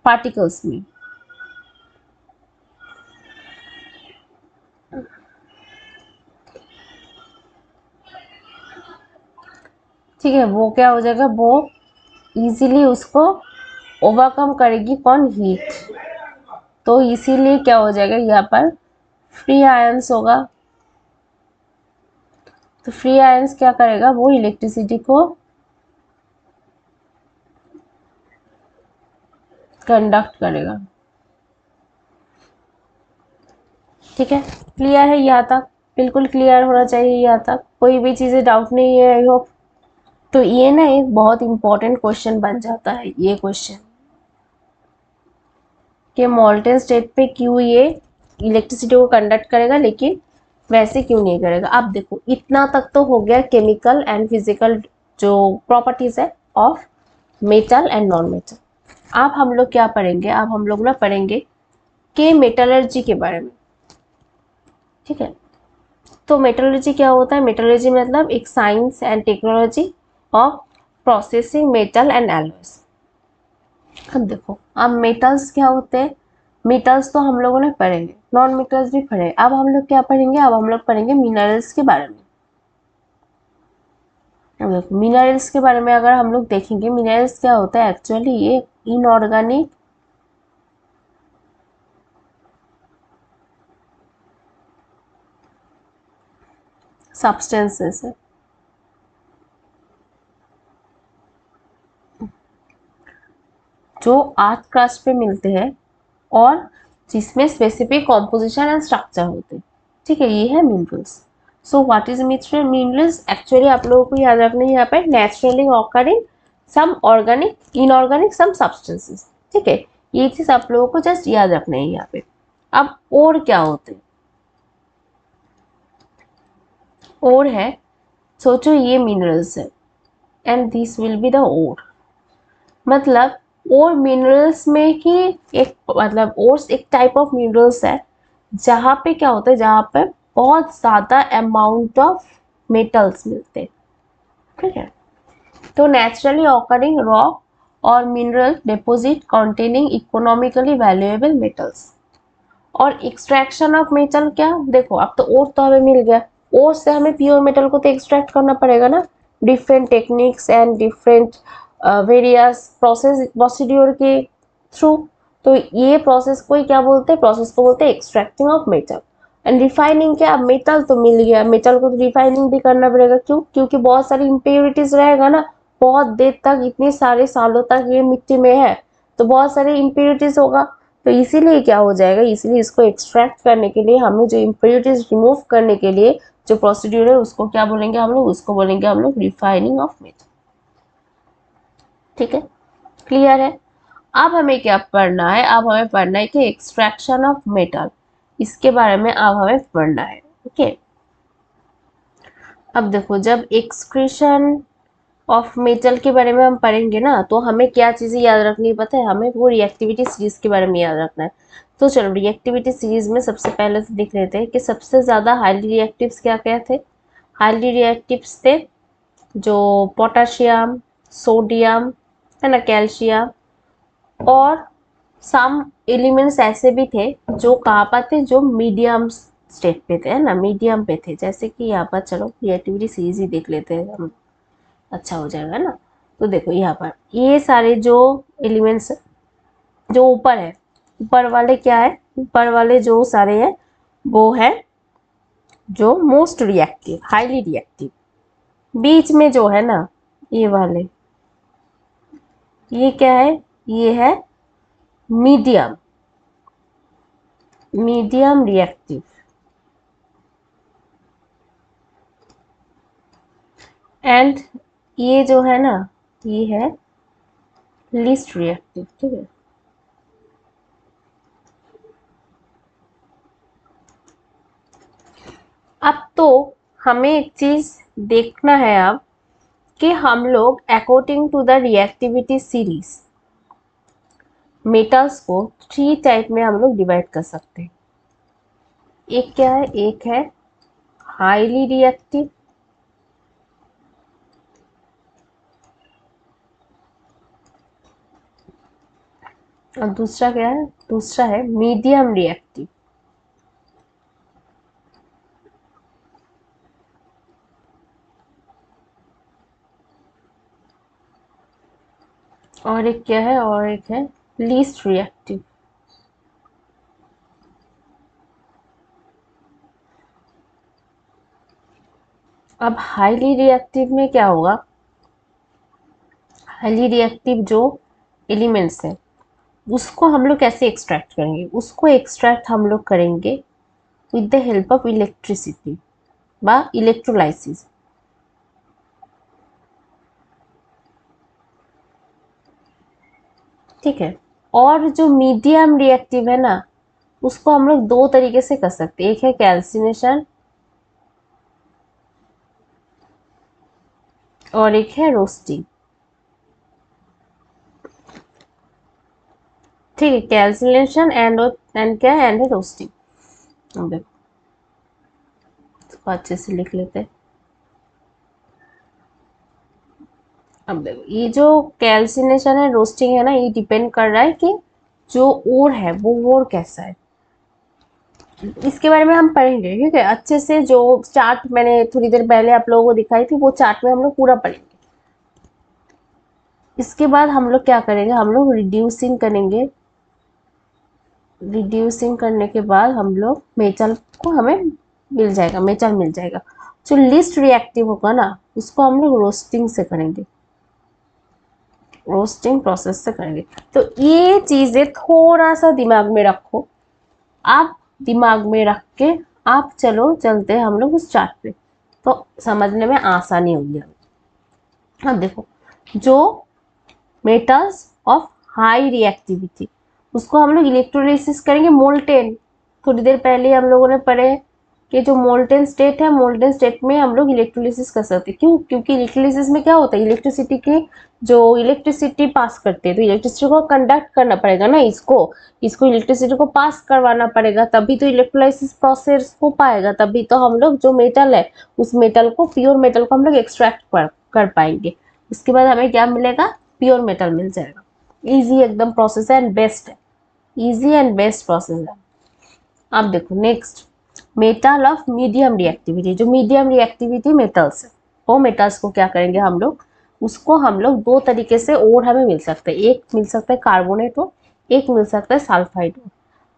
पार्टिकल्स में, ठीक है, वो क्या हो जाएगा? वो इजीली उसको ओवरकम करेगी, कौन? हीट। तो इसीलिए क्या हो जाएगा? यहाँ पर फ्री आयंस होगा। तो फ्री आयंस क्या करेगा? वो इलेक्ट्रिसिटी को कंडक्ट करेगा। ठीक है, क्लियर है यहाँ तक? बिल्कुल क्लियर होना चाहिए यहाँ तक, कोई भी चीज़ें डाउट नहीं है, आई होप। तो ये ना एक बहुत इंपॉर्टेंट क्वेश्चन बन जाता है ये क्वेश्चन, कि मोल्टेन स्टेट पे क्यों ये इलेक्ट्रिसिटी को कंडक्ट करेगा लेकिन वैसे क्यों नहीं करेगा। अब देखो, इतना तक तो हो गया केमिकल एंड फिजिकल जो प्रॉपर्टीज है of metal and non metal. अब हम लोग क्या पढ़ेंगे? अब हम लोग ना पढ़ेंगे कि मेटलर्जी के बारे में। ठीक है, तो मेटलर्जी क्या होता है? मेटलर्जी मतलब एक science and technology of processing metal and alloys. अब देखो, अब मेटल्स क्या होते हैं? मेटल्स तो हम लोगों ने पढ़े, नॉन मेटल्स भी पढ़े। अब हम लोग क्या पढ़ेंगे? अब हम लोग पढ़ेंगे मिनरल्स के बारे में। अब देखो, मिनरल्स के बारे में अगर हम लोग देखेंगे, मिनरल्स क्या होता है? एक्चुअली ये इनऑर्गेनिक सब्सटेंसेस है, जो अर्थ क्रस्ट पे मिलते हैं और जिसमें स्पेसिफिक कॉम्पोजिशन एंड स्ट्रक्चर होते हैं। ठीक है, ये है minerals. So what is minerals? Actually आप लोगों को याद रखना है यहाँ पे naturally occurring some organic, inorganic some substances. ठीक है, ये चीज आप लोगों को जस्ट याद रखना है यहाँ पे। अब और क्या होते हैं? और है, सोचो ये मिनरल्स है and this will be the ore. मतलब और मिनरल्स में ही एक, मतलब और एक टाइप ऑफ मिनरल्स है जहाँ पे क्या होता है? जहाँ पे बहुत ज्यादा अमाउंट ऑफ मेटल्स मिलते हैं। ठीक है, तो नेचुरली ऑकरिंग रॉक और mineral deposit containing economically valuable metals. और एक्सट्रैक्शन ऑफ मेटल क्या? देखो, अब तो ओर तो हमें मिल गया, ओर से हमें प्योर मेटल को तो एक्सट्रैक्ट करना पड़ेगा ना, different techniques and different various process procedure के थ्रू। तो ये प्रोसेस को ही क्या बोलते हैं? प्रोसेस को बोलते हैं extracting of metal. And refining क्या? मेटल तो मिल गया, मेटल को तो रिफाइनिंग भी करना पड़ेगा। क्यों? क्योंकि बहुत सारी इम्प्योरिटीज रहेगा ना, बहुत देर तक, इतने सारे सालों तक ये मिट्टी में है, तो बहुत सारी इम्प्योरिटीज होगा। तो इसीलिए क्या हो जाएगा? इसीलिए इसको एक्सट्रैक्ट करने के लिए, हमें जो इम्प्योरिटीज रिमूव करने के लिए जो प्रोसीड्यूर है, उसको क्या बोलेंगे हम लोग? उसको बोलेंगे हम लोग रिफाइनिंग ऑफ मेटल। ठीक है, क्लियर है? अब हमें क्या पढ़ना है? अब हमें पढ़ना है कि एक्सट्रैक्शन ऑफ मेटल, इसके बारे में अब हमें पढ़ना है। ओके, अब देखो, जब एक्सक्रीशन ऑफ मेटल के बारे में हम पढ़ेंगे ना, तो हमें क्या चीजें याद रखनी है पता है? हमें वो रिएक्टिविटी सीरीज के बारे में याद रखना है। तो चलो, रिएक्टिविटी सीरीज में सबसे पहले से देख लेते हैं कि सबसे ज्यादा हाईली रिएक्टिव्स क्या क्या थे। हाईली रिएक्टिव्स थे जो पोटाशियम, सोडियम, है ना, कैल्शियम, और सम एलिमेंट्स ऐसे भी थे जो कहाँ पर थे? जो मीडियम्स स्टेट पे थे, है ना, मीडियम पे थे। जैसे कि यहाँ पर चलो रिएक्टिविटी सीरीज ही देख लेते हैं हम, अच्छा हो जाएगा ना। तो देखो यहाँ पर ये सारे जो एलिमेंट्स जो ऊपर है, ऊपर वाले क्या है, ऊपर वाले जो सारे हैं वो है जो मोस्ट रिएक्टिव, हाईली रिएक्टिव। बीच में जो है ना ये वाले, ये क्या है, ये है मीडियम, मीडियम रिएक्टिव। एंड ये जो है ना ये है लीस्ट रिएक्टिव, ठीक है। अब तो हमें एक चीज देखना है अब कि हम लोग according to the reactivity series metals को 3 टाइप में हम लोग डिवाइड कर सकते हैं। एक क्या है, एक है हाईली रिएक्टिव, और दूसरा क्या है, दूसरा है मीडियम रिएक्टिव। और एक क्या है, और एक है लीस्ट रिएक्टिव। अब हाईली रिएक्टिव में क्या होगा, हाईली रिएक्टिव जो एलिमेंट्स हैं उसको हम लोग कैसे एक्सट्रैक्ट करेंगे, उसको एक्सट्रैक्ट हम लोग करेंगे with the help of electricity बा इलेक्ट्रोलाइसिस, ठीक है। और जो मीडियम रिएक्टिव है ना उसको हम लोग दो तरीके से कर सकते हैं, एक है कैल्सिनेशन और एक है रोस्टिंग, ठीक है। कैल्सिनेशन एंड क्या है, एंड है रोस्टिंग। अब देखो इसको अच्छे से लिख लेते हैं। अब देखो ये जो कैल्सिनेशन है रोस्टिंग है ना, ये डिपेंड कर रहा है कि जो ओर है वो ओर कैसा है, इसके बारे में हम पढ़ेंगे, ठीक है, अच्छे से। जो चार्ट मैंने थोड़ी देर पहले आप लोगों को दिखाई थी वो चार्ट में हम लोग पूरा पढ़ेंगे। इसके बाद हम लोग क्या करेंगे, हम लोग रिड्यूसिंग करेंगे। रिड्यूसिंग करने के बाद हम लोग मेटल को हमें मिल जाएगा, मेटल मिल जाएगा। जो लिस्ट रिएक्टिव होगा ना उसको हम लोग रोस्टिंग से करेंगे, रोस्टिंग प्रोसेस से करेंगे। तो ये चीजें थोड़ा सा दिमाग में रखो, आप दिमाग में रख के आप चलो चलते हैं हम लोग उस चार्ट पे, तो समझने में आसानी होगी। अब देखो जो मेटल्स ऑफ हाई रिएक्टिविटी उसको हम लोग इलेक्ट्रोलिसिस करेंगे मोल्टेन। थोड़ी देर पहले हम लोगों ने पढ़े कि जो मोल्टेन स्टेट है, मोल्टेन स्टेट में हम लोग इलेक्ट्रोलिसिस कर सकते हैं। क्यों, क्योंकि इलेक्ट्रोलिसिस में क्या होता है, इलेक्ट्रिसिटी की जो इलेक्ट्रिसिटी पास करते हैं, तो इलेक्ट्रिसिटी को कंडक्ट करना पड़ेगा ना, इसको इसको इलेक्ट्रिसिटी को पास करवाना पड़ेगा, तभी तो इलेक्ट्रोलाइसिस प्रोसेस हो पाएगा, तभी तो हम लोग जो मेटल है उस मेटल को, प्योर मेटल को हम लोग एक्सट्रैक्ट कर पाएंगे। उसके बाद हमें क्या मिलेगा, प्योर मेटल मिल जाएगा। इजी एकदम प्रोसेस है एंड बेस्ट है, इजी एंड बेस्ट प्रोसेस है। अब देखो next, metal of medium reactivity. जो मीडियम रिएक्टिविटी मेटल्स है वो मेटल्स को क्या करेंगे हम लोग, उसको हम लोग दो तरीके से और हमें मिल सकते हैं, एक मिल सकता है कार्बोनेट और एक मिल सकता है सल्फाइड और।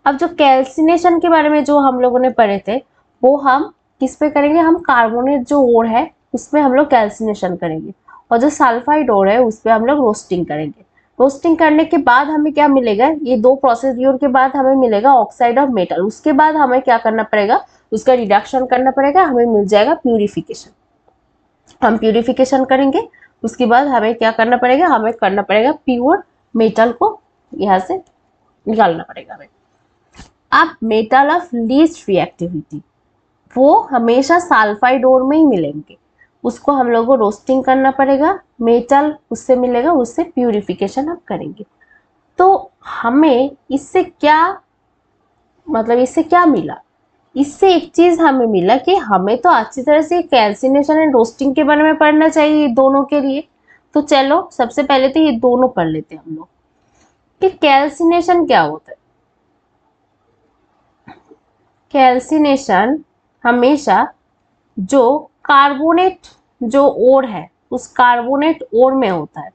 अब जो कैल्सिनेशन के बारे में जो हम लोगों ने पढ़े थे वो हम किस पे करेंगे, हम कार्बोनेट जो ओर है उसमें हम लोग कैल्सिनेशन करेंगे, और जो सल्फाइड ओर है उस पर हम लोग रोस्टिंग करेंगे। रोस्टिंग करने के बाद हमें क्या मिलेगा, ये दो प्रोसीड्यूर के बाद हमें मिलेगा ऑक्साइड ऑफ मेटल। उसके बाद हमें क्या करना पड़ेगा, उसका रिडक्शन करना पड़ेगा, हमें मिल जाएगा प्यूरिफिकेशन। हम प्यूरिफिकेशन करेंगे, उसके बाद हमें क्या करना पड़ेगा, हमें करना पड़ेगा प्योर मेटल को यहाँ से निकालना पड़ेगा हमें। अब मेटल ऑफ लीस्ट रिएक्टिविटी वो हमेशा सल्फाइड ओर में ही मिलेंगे, उसको हम लोगों को रोस्टिंग करना पड़ेगा, मेटल उससे मिलेगा, उससे प्यूरिफिकेशन हम करेंगे। तो हमें इससे क्या मतलब, इससे क्या मिला, इससे एक चीज हमें मिला कि हमें तो अच्छी तरह से कैल्सिनेशन एंड रोस्टिंग के बारे में पढ़ना चाहिए दोनों के लिए। तो चलो सबसे पहले तो ये दोनों पढ़ लेते हैं हम लोग कि कैल्सिनेशन क्या होता है। कैल्सिनेशन हमेशा जो कार्बोनेट जो ओर है उस कार्बोनेट ओर में होता है।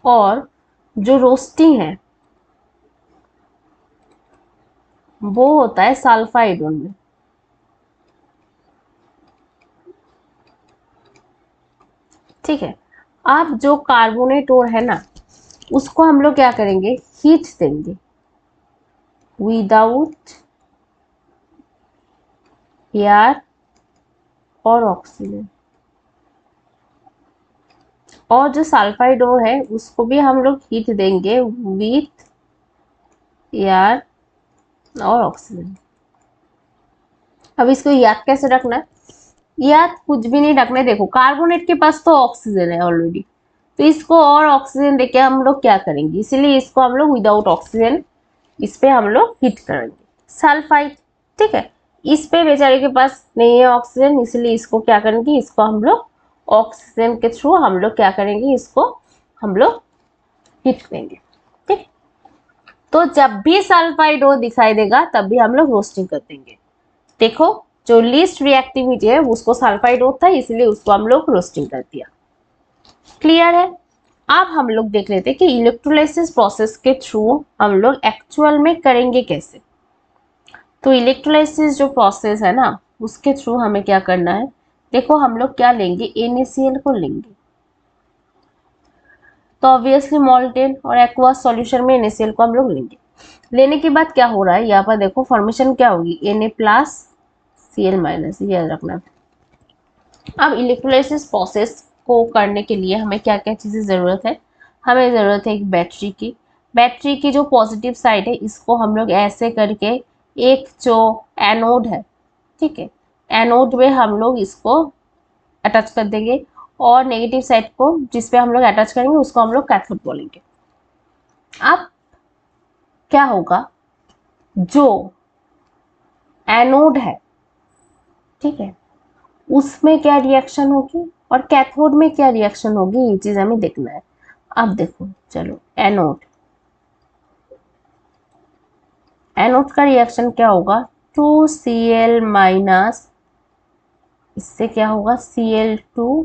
और जो रोस्टिंग है वो होता है सल्फाइड में। ठीक है, अब जो कार्बोनेट ओर है ना उसको हम लोग क्या करेंगे, हीट देंगे विदाउट एयर और ऑक्सीजन। और जो सल्फाइड ओर है उसको भी हम लोग हीट देंगे विथ एयर और ऑक्सीजन। अब इसको याद कैसे रखना है, याद कुछ भी नहीं रखना है। देखो कार्बोनेट के पास तो ऑक्सीजन है ऑलरेडी, तो इसको और ऑक्सीजन देके हम लोग क्या करेंगे, इसीलिए इसको हम लोग विदाउट ऑक्सीजन इस पे हम लोग हीट करेंगे सल्फाइड। ठीक है, इस पे बेचारे के पास नहीं है ऑक्सीजन, इसलिए इसको क्या करेंगे, इसको हम लोग ऑक्सीजन के थ्रू हम लोग क्या करेंगे, इसको हम लोग हीट करेंगे। ठीक, तो जब भी सल्फाइड ओ दिखाई देगा तब भी हम लोग रोस्टिंग कर देंगे। देखो जो लीस्ट रिएक्टिविटी है उसको सल्फाइड होता है, इसलिए उसको हम लोग रोस्टिंग कर दिया। क्लियर है। अब हम लोग देख लेते हैं कि इलेक्ट्रोलाइसिस प्रोसेस के थ्रू हम लोग एक्चुअल में करेंगे कैसे। तो इलेक्ट्रोलाइसिस जो प्रोसेस है ना उसके थ्रू हमें क्या करना है, देखो हम लोग क्या लेंगे, NaCl को लेंगे। तो ऑब्वियसली मॉल्टेन और एक्वस सॉल्यूशन में NaCl को हम लोग लेंगे। लेने के बाद क्या हो रहा है, यहाँ पर देखो फॉर्मेशन क्या होगी, Na+Cl-, ये याद रखना। अब इलेक्ट्रोलाइसिस प्रोसेस को करने के लिए हमें क्या क्या चीज़ें ज़रूरत है, हमें ज़रूरत है एक बैटरी की। बैटरी की जो पॉजिटिव साइड है इसको हम लोग ऐसे करके एक जो एनोड है, ठीक है, एनोड में हम लोग इसको अटैच कर देंगे और नेगेटिव साइड को जिस पे हम लोग अटैच करेंगे उसको हम लोग कैथोड बोलेंगे। अब क्या होगा, जो एनोड है, ठीक है, उसमें क्या रिएक्शन होगी और कैथोड में क्या रिएक्शन होगी, ये चीज हमें देखना है। अब देखो चलो, एनोड, एनोड का रिएक्शन क्या होगा, 2Cl- इससे क्या होगा, Cl2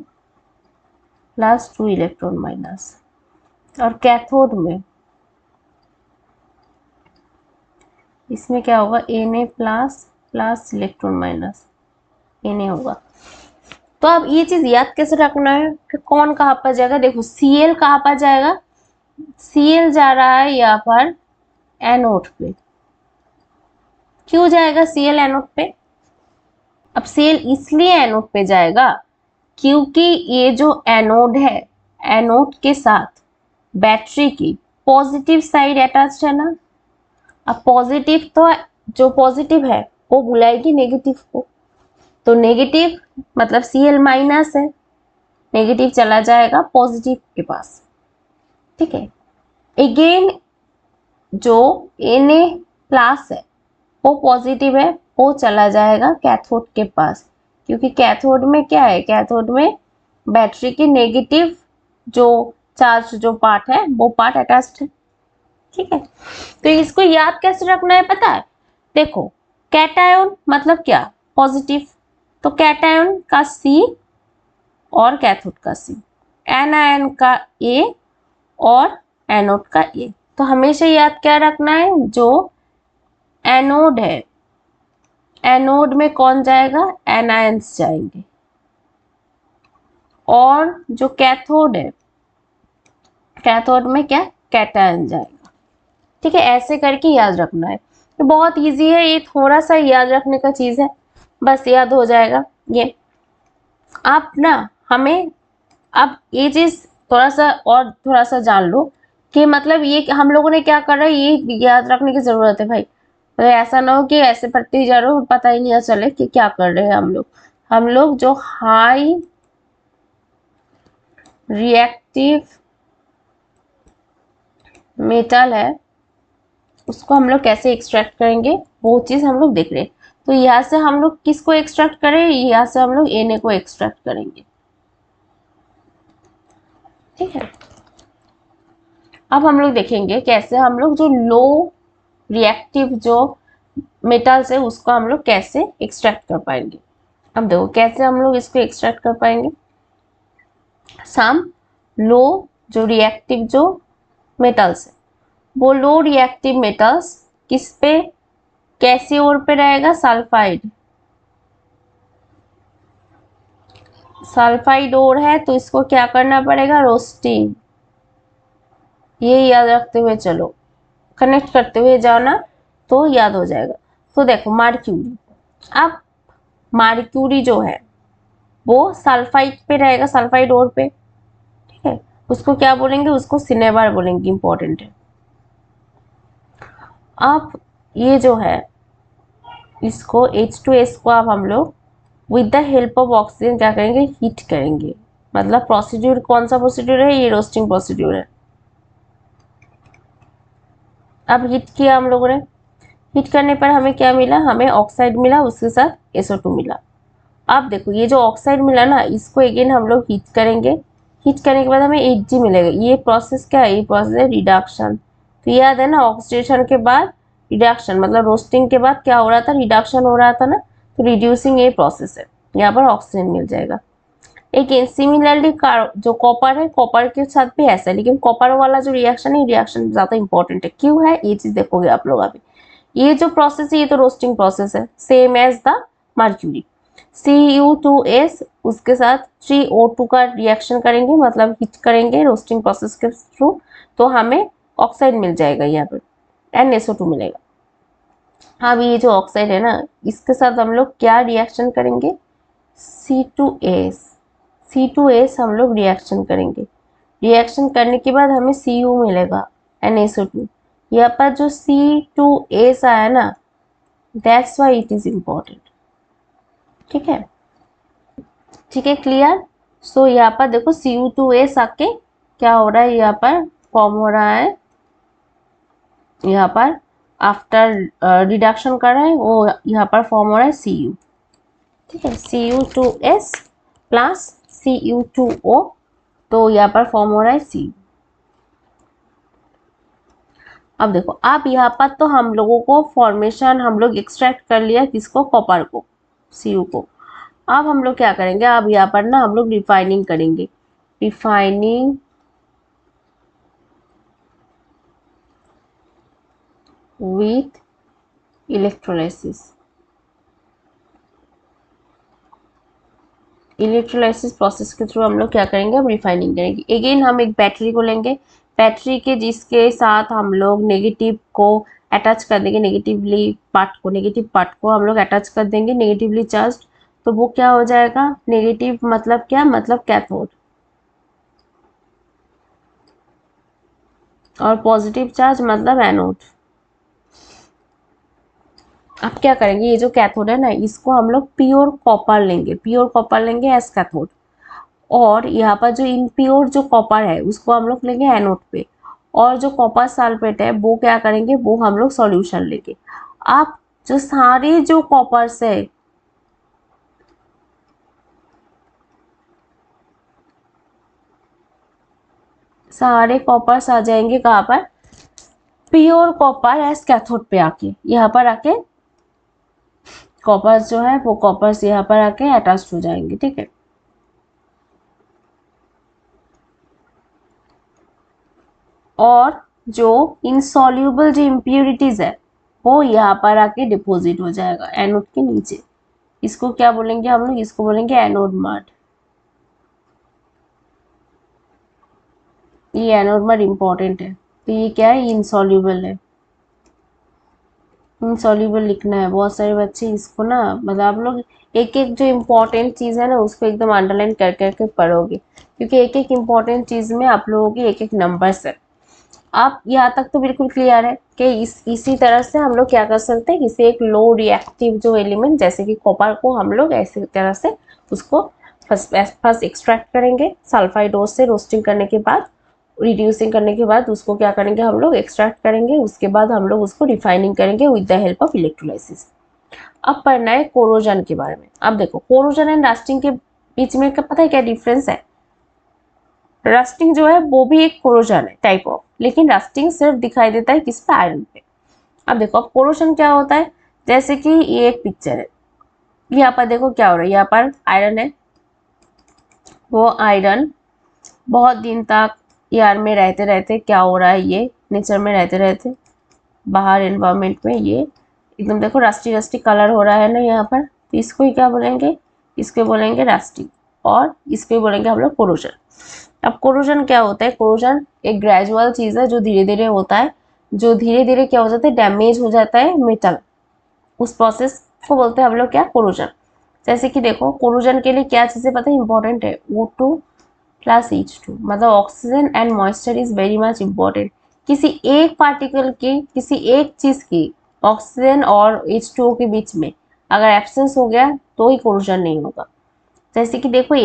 + 2 इलेक्ट्रॉन माइनस। और कैथोड में इसमें क्या होगा, Na+ इलेक्ट्रॉन माइनस, Na होगा। तो अब ये चीज याद कैसे रखना है कि कौन कहाँ पर जाएगा, देखो Cl कहाँ पर जाएगा, Cl जा रहा है यहाँ पर एनोड पे। क्यों जाएगा Cl एनोड पे, अब Cl इसलिए एनोड पे जाएगा क्योंकि ये जो एनोड है, एनोड के साथ बैटरी की पॉजिटिव साइड अटैच्ड है ना। अब पॉजिटिव तो जो पॉजिटिव है वो बुलाएगी नेगेटिव को, तो नेगेटिव मतलब Cl- है, नेगेटिव चला जाएगा पॉजिटिव के पास। ठीक है, अगेन जो Na+ है वो पॉजिटिव है, वो चला जाएगा कैथोड के पास, क्योंकि कैथोड में क्या है, कैथोड में बैटरी की नेगेटिव जो चार्ज जो पार्ट है वो पार्ट अटैच्ड है। ठीक है, तो इसको याद कैसे रखना है पता है, देखो कैटायन मतलब क्या, पॉजिटिव, तो कैटायन का C और कैथोड का C, एनायन का A और एनोड का A। तो हमेशा याद क्या रखना है, जो एनोड है, एनोड में कौन जाएगा, एनायंस जाएंगे, और जो कैथोड है, कैथोड में क्या, कैटायन जाएगा। ठीक है, ऐसे करके याद रखना है, ये बहुत इजी है, ये थोड़ा सा याद रखने का चीज है, बस याद हो जाएगा ये। आप ना हमें अब ये चीज थोड़ा सा और थोड़ा सा जान लो कि मतलब ये हम लोगों ने क्या कर रहा है, ये याद रखने की जरूरत है भाई। तो ऐसा ना हो कि ऐसे पढ़ते ही जा रहे हो, पता ही नहीं चले कि क्या कर रहे हैं हम लोग। हम लोग जो हाई रिएक्टिव मेटल है उसको हम लोग कैसे एक्सट्रैक्ट करेंगे वो चीज हम लोग देख रहे हैं। तो यहाँ से हम लोग किसको एक्सट्रैक्ट करें, यहाँ से हम लोग Na को एक्सट्रैक्ट करेंगे। ठीक है। अब हम लोग देखेंगे कैसे हम लोग जो लो रिएक्टिव जो मेटल्स है उसको हम लोग कैसे एक्सट्रैक्ट कर पाएंगे। अब देखो कैसे हम लोग इसको एक्सट्रैक्ट कर पाएंगे। सम लो जो रिएक्टिव जो मेटल्स है, वो लो रिएक्टिव मेटल्स किस पे कैसे ओर पे रहेगा, सल्फाइड। सल्फाइड ओर है तो इसको क्या करना पड़ेगा, रोस्टिंग। ये याद रखते हुए चलो, कनेक्ट करते हुए जाओ ना तो याद हो जाएगा। तो देखो मार्क्यूरी, अब मार्क्यूरी जो है वो सल्फाइड पे रहेगा, सल्फाइड ओर पे, ठीक है। उसको क्या बोलेंगे, उसको सिनेबार बोलेंगे, इंपॉर्टेंट है। अब ये जो है इसको H2S को अब हम लोग with the help of oxygen क्या करेंगे, हीट करेंगे। मतलब प्रोसीड्यूर कौन सा प्रोसीड्यूर है, ये रोस्टिंग प्रोसीड्यूर है। अब हीट किया हम लोगों ने, हीट करने पर हमें क्या मिला, हमें ऑक्साइड मिला, उसके साथ SO2 मिला। अब देखो ये जो ऑक्साइड मिला ना, इसको अगेन हम लोग हीट करेंगे। हीट करने के बाद हमें Hg मिलेगा। ये प्रोसेस क्या है, ये प्रोसेस है रिडक्शन। तो याद है ना, ऑक्सीडेशन के बाद रिडक्शन, मतलब रोस्टिंग के बाद क्या हो रहा था, रिडक्शन हो रहा था ना। तो रिड्यूसिंग ये प्रोसेस है, यहाँ पर ऑक्सीजन मिल जाएगा। एक सिमिलरली जो कॉपर है, कॉपर के साथ भी ऐसा है, लेकिन कॉपर वाला जो रिएक्शन है, रिएक्शन ज्यादा इंपॉर्टेंट है। क्यों है, ये चीज देखोगे आप लोग अभी। ये जो प्रोसेस है ये तो रोस्टिंग प्रोसेस है, same as the mercury. Cu2S उसके साथ 3O2 का रिएक्शन करेंगे, मतलब हीट करेंगे रोस्टिंग प्रोसेस के थ्रू, तो हमें ऑक्साइड मिल जाएगा यहाँ पर, NSO2 मिलेगा। अब ये जो ऑक्साइड है ना, इसके साथ हम लोग क्या रिएक्शन करेंगे, C2S। C2S हम लोग रिएक्शन करेंगे। रिएक्शन करने के बाद हमें Cu मिलेगा, NSO2। यहाँ पर जो C2S आया ना, that's why it is important. ठीक है, ठीक है, क्लियर। सो यहाँ पर देखो Cu2S आके क्या हो रहा है, यहाँ पर फॉर्म हो रहा है, यहाँ पर आफ्टर रिडक्शन कर रहे हैं वो, यहाँ पर फॉर्म हो रहा है Cu। ठीक है, Cu2S प्लस Cu2O, तो यहाँ पर फॉर्म हो रहा है Cu। अब देखो, अब यहाँ पर तो हम लोगों को फॉर्मेशन हम लोग एक्सट्रैक्ट कर लिया, किसको, कॉपर को, Cu को। अब हम लोग क्या करेंगे, अब यहाँ पर ना हम लोग रिफाइनिंग करेंगे। Refining with electrolysis. Electrolysis process के थ्रू हम लोग क्या करेंगे, अब रिफाइनिंग करेंगे। अगेन हम एक बैटरी को लेंगे, बैटरी के जिसके साथ हम लोग नेगेटिव को अटैच कर देंगे, नेगेटिव पार्ट को हम लोग अटैच कर देंगे, नेगेटिवली चार्ज। तो वो क्या हो जाएगा, नेगेटिव मतलब क्या, मतलब कैथोड, और पॉजिटिव चार्ज मतलब एनोड। अब क्या करेंगे, ये जो कैथोड है ना, इसको हम लोग प्योर कॉपर लेंगे, प्योर कॉपर लेंगे एज कैथोड। और यहाँ पर जो इम्प्योर जो कॉपर है उसको हम लोग लेंगे एनोड पे। और जो कॉपर सल्फेट है वो क्या करेंगे, वो हम लोग सॉल्यूशन लेंगे। आप जो सारे जो कॉपर्स है, सारे कॉपर्स आ जाएंगे कहाँ पर, प्योर कॉपर एज कैथोड पे आके, यहाँ पर आके कॉपर्स जो है वो कॉपर्स यहाँ पर आके अटैच हो जाएंगे। ठीक है, और जो इनसॉल्यूबल जो इम्प्योरिटीज है वो यहाँ पर आके डिपॉजिट हो जाएगा एनोड के नीचे। इसको क्या बोलेंगे हम लोग, इसको बोलेंगे एनोड मड। ये एनोड मड इम्पोर्टेंट है। तो ये क्या है, इनसॉल्यूबल है। इनसॉल्यूबल लिखना है, बहुत सारे बच्चे इसको ना, मतलब आप लोग एक एक जो इम्पोर्टेंट चीज़ है ना उसको एकदम अंडरलाइन कर करके पढ़ोगे, क्योंकि एक एक इम्पोर्टेंट चीज़ में आप लोगों की एक एक नंबर्स है। आप यहाँ तक तो बिल्कुल क्लियर है कि इसी तरह से हम लोग क्या कर सकते हैं, किसी एक लो रिएक्टिव जो एलिमेंट जैसे कि कॉपर को हम लोग ऐसी तरह से उसको फर्स्ट एक्सट्रैक्ट करेंगे सल्फाइडोज से, रोस्टिंग करने के बाद, रिड्यूसिंग करने के बाद उसको क्या करेंगे, हम लोग एक्सट्रैक्ट करेंगे। उसके बाद हम लोग उसको रिफाइनिंग करेंगे with the help of electrolysis. अब पढ़ना है कोरोजन के बारे में। अब देखो कोरोजन एंड रस्टिंग के बीच में पता है क्या डिफरेंस है। रस्टिंग जो है वो भी एक कोरोजन है टाइप ऑफ, लेकिन रस्टिंग सिर्फ दिखाई देता है किस पे, आयरन पे। अब देखो अब कोरोजन क्या होता है, जैसे कि ये एक पिक्चर है, यहाँ पर देखो क्या हो रहा है, यहाँ पर आयरन है, वो आयरन बहुत दिन तक एयर में रहते रहते क्या हो रहा है, ये नेचर में रहते रहते बाहर एनवायरनमेंट में ये एकदम देखो रस्टी रस्टी कलर हो रहा है ना यहाँ पर, तो इसको ही क्या बोलेंगे, इसको बोलेंगे रस्टिंग, और इसको बोलेंगे हम लोग कोरोजन। अब कोरोजन क्या होता है, कोरोजन एक ग्रेजुअल चीज़ है जो धीरे धीरे होता है, जो धीरे धीरे क्या हो जाता है, डैमेज हो जाता है मेटल, उस प्रोसेस को बोलते हैं हम लोग क्या, कोरोजन। जैसे कि देखो कोरोजन के लिए क्या चीज़ें पता है इंपॉर्टेंट है, O2 प्लस H2, मतलब oxygen and moisture is very much important. किसी एक पार्टिकल की, किसी एक चीज़ की ऑक्सीजन और H2O के बीच में अगर एब्सेंस हो गया तो ही कोरोजन नहीं होगा। जैसे कि देखो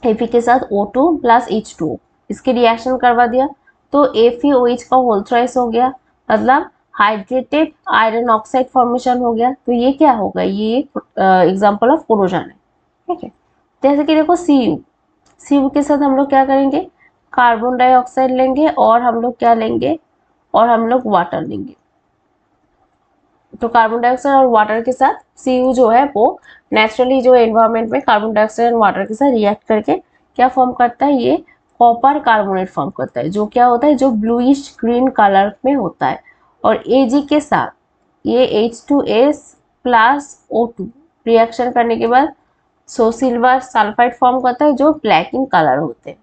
Fe के साथ O2 प्लस H2O, इसके रिएक्शन करवा दिया तो FeOH का होल थ्राइस हो गया, मतलब हाइड्रेटेड आयरन ऑक्साइड फॉर्मेशन हो गया। तो ये क्या होगा, ये एग्जांपल ऑफ कोरोजन है, ठीक है। जैसे कि देखो सी यू के साथ हम लोग क्या करेंगे, कार्बन डाइऑक्साइड लेंगे और हम लोग क्या लेंगे, और हम लोग वाटर लेंगे। तो कार्बन डाइऑक्साइड और वाटर के साथ सी जो है वो नेचुरली जो एनवायरनमेंट में कार्बन डाइऑक्साइड और वाटर के साथ रिएक्ट करके क्या फॉर्म करता है, ये कॉपर कार्बोनेट फॉर्म करता है, जो क्या होता है, जो ब्लूइश ग्रीन कलर में होता है। और Ag के साथ ये H2S प्लस O2 रिएक्शन करने के बाद सिल्वर सल्फाइड फॉर्म करता है, जो ब्लैक इन कलर होते हैं,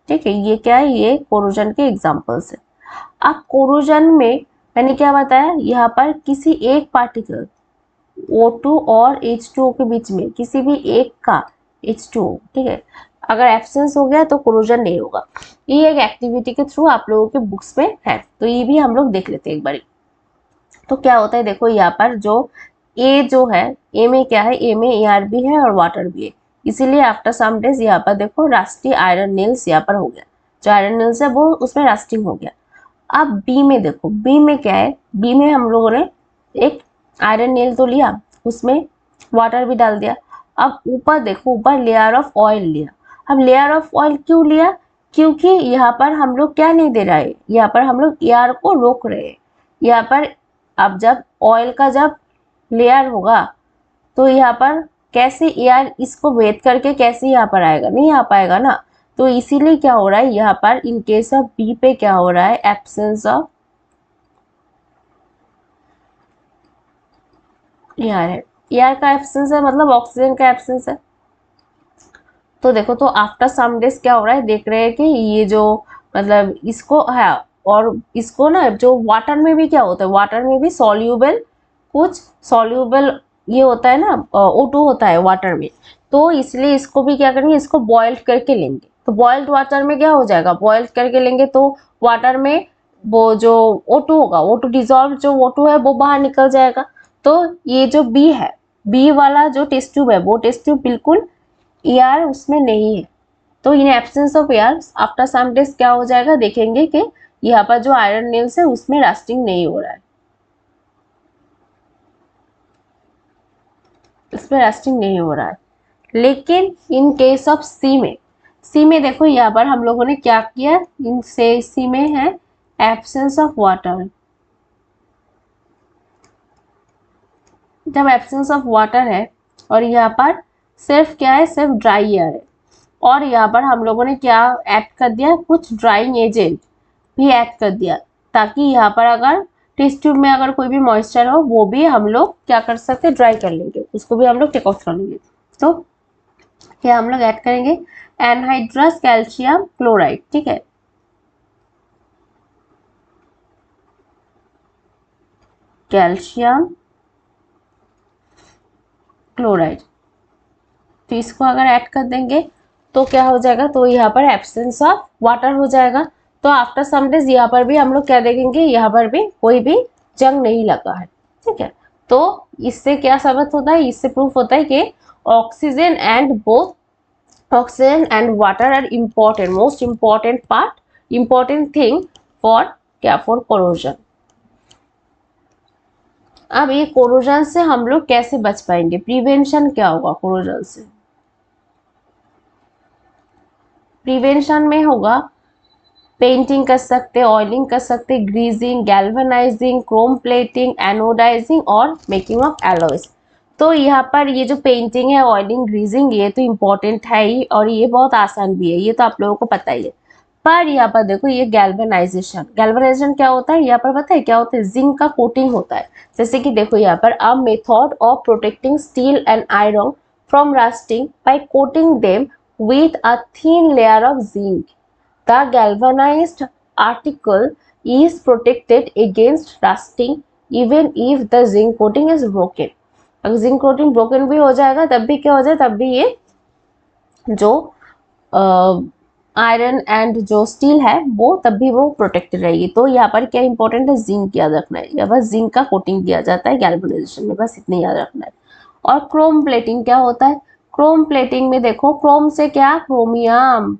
ठीक है। ये क्या है, ये कोरोजन के एग्जाम्पल्स है। अब कोरोजन में मैंने क्या बताया, यहाँ पर किसी एक पार्टिकल O2 और H2O के बीच में किसी भी एक का H2O, ठीक है, अगर एब्सेंस हो गया तो कोरोजन नहीं होगा। ये एक एक्टिविटी के थ्रू आप लोगों के बुक्स में है, तो ये भी हम लोग देख लेते हैं एक बार। तो क्या होता है देखो, यहाँ पर जो ए जो है, ए में क्या है, ए में एयर भी है और वाटर भी है, इसीलिए आफ्टर सम डेज यहाँ पर देखो रास्टी आयरन नील्स यहाँ पर हो गया, जो आयरन नील्स है वो उसमें रास्टिंग हो गया। अब बी में देखो, बी में क्या है, बी में हम लोगों ने एक आयरन नील तो लिया, उसमें वाटर भी डाल दिया। अब ऊपर देखो, ऊपर लेयर ऑफ ऑयल लिया। अब लेयर ऑफ ऑयल क्यों लिया, क्योंकि यहाँ पर हम लोग क्या नहीं दे रहे, यहाँ पर हम लोग एयर को रोक रहे हैं। यहाँ पर अब जब ऑयल का जब लेयर होगा तो यहाँ पर कैसे एयर इसको वेट करके कैसे यहाँ पर आएगा, नहीं आ पाएगा ना। तो इसीलिए क्या हो रहा है यहाँ पर इन केस ऑफ बी पे क्या हो रहा है, एब्सेंस ऑफ एयर है, एयर का एब्सेंस है, मतलब ऑक्सीजन का एब्सेंस है। तो देखो, तो आफ्टर सम डेज क्या हो रहा है, देख रहे हैं कि ये जो मतलब इसको है, और इसको ना जो वाटर में भी क्या होता है, वाटर में भी सॉल्यूबल, कुछ सॉल्यूबल ये होता है ना, O2 होता है वाटर में। तो इसलिए इसको भी क्या करेंगे, इसको बॉइल्ड करके लेंगे। तो बॉइल्ड वाटर में क्या हो जाएगा, बॉइल्ड करके लेंगे तो वाटर में वो जो O2 होगा, O2 डिजॉल्व जो O2 है वो बाहर निकल जाएगा। तो ये जो बी है, बी वाला जो टेस्ट ट्यूब है, वो टेस्ट ट्यूब बिल्कुल एयर उसमें नहीं है। तो in absence of air after some days क्या हो जाएगा, देखेंगे कि यहाँ पर जो आयरन नेल्स है उसमें रस्टिंग नहीं हो रहा है, इसमें रस्टिंग नहीं हो रहा है। लेकिन इन केस ऑफ सी में देखो, यहाँ पर हम लोगों ने क्या किया, इन से सी में है एब्सेंस ऑफ वाटर। जब एब्सेंस ऑफ वाटर है और यहाँ पर सिर्फ क्या है, सिर्फ ड्राई एयर है, और यहाँ पर हम लोगों ने क्या ऐड कर दिया, कुछ ड्राइंग एजेंट भी ऐड कर दिया, ताकि यहाँ पर अगर टेस्ट ट्यूब में अगर कोई भी मॉइस्चर हो वो भी हम लोग क्या कर सकते हैं, ड्राई कर लेंगे, उसको भी हम लोग टेक ऑफ कर लेंगे। तो क्या हम लोग ऐड करेंगे, एनहाइड्रस कैल्शियम क्लोराइड, ठीक है, कैल्शियम क्लोराइड। तो इसको अगर ऐड कर देंगे तो क्या हो जाएगा, तो यहाँ पर एब्सेंस ऑफ वाटर हो जाएगा। तो आफ्टर सम डेज यहाँ पर भी हम लोग क्या देखेंगे, यहाँ पर भी कोई भी जंग नहीं लगा है, ठीक है। तो इससे क्या साबित होता है, इससे प्रूफ होता है कि oxygen and both oxygen and water are important, most important part, important thing for क्या, for corrosion। अब ये कोरोजन से हम लोग कैसे बच पाएंगे, प्रिवेंशन क्या होगा कोरोजन से। प्रिवेंशन में होगा पेंटिंग कर सकते, ऑयलिंग कर सकते, greasing, galvanizing, chrome plating, anodizing और मेकिंग ऑफ एलॉयज। तो यहाँ पर ये जो पेंटिंग है, ऑयलिंग, ग्रीजिंग, ये तो इम्पोर्टेंट है ही और ये बहुत आसान भी है, ये तो आप लोगों को पता ही है। पर यहाँ पर देखो ये गैल्वेनाइजेशन, गैल्वेनाइजेशन क्या होता है, यहाँ पर पता है क्या होता है, जिंक का कोटिंग होता है। जैसे कि देखो यहाँ पर a method of protecting steel and iron from rusting by coating them with a thin layer of zinc. The galvanized article is protected against rusting even if the zinc coating is broken. अगर zinc coating broken भी हो जाएगा तब भी क्या हो जाए, तब भी ये जो आयरन एंड जो स्टील है वो तब भी वो प्रोटेक्टेड रहेगी। तो यहाँ पर क्या इंपॉर्टेंट है, जिंक याद रखना है, या बस जिंक का कोटिंग किया जाता है गैल्वेनाइजेशन में, बस इतने याद रखना है। और क्रोम प्लेटिंग क्या होता है, क्रोम प्लेटिंग में देखो क्रोम से क्या, क्रोमियम।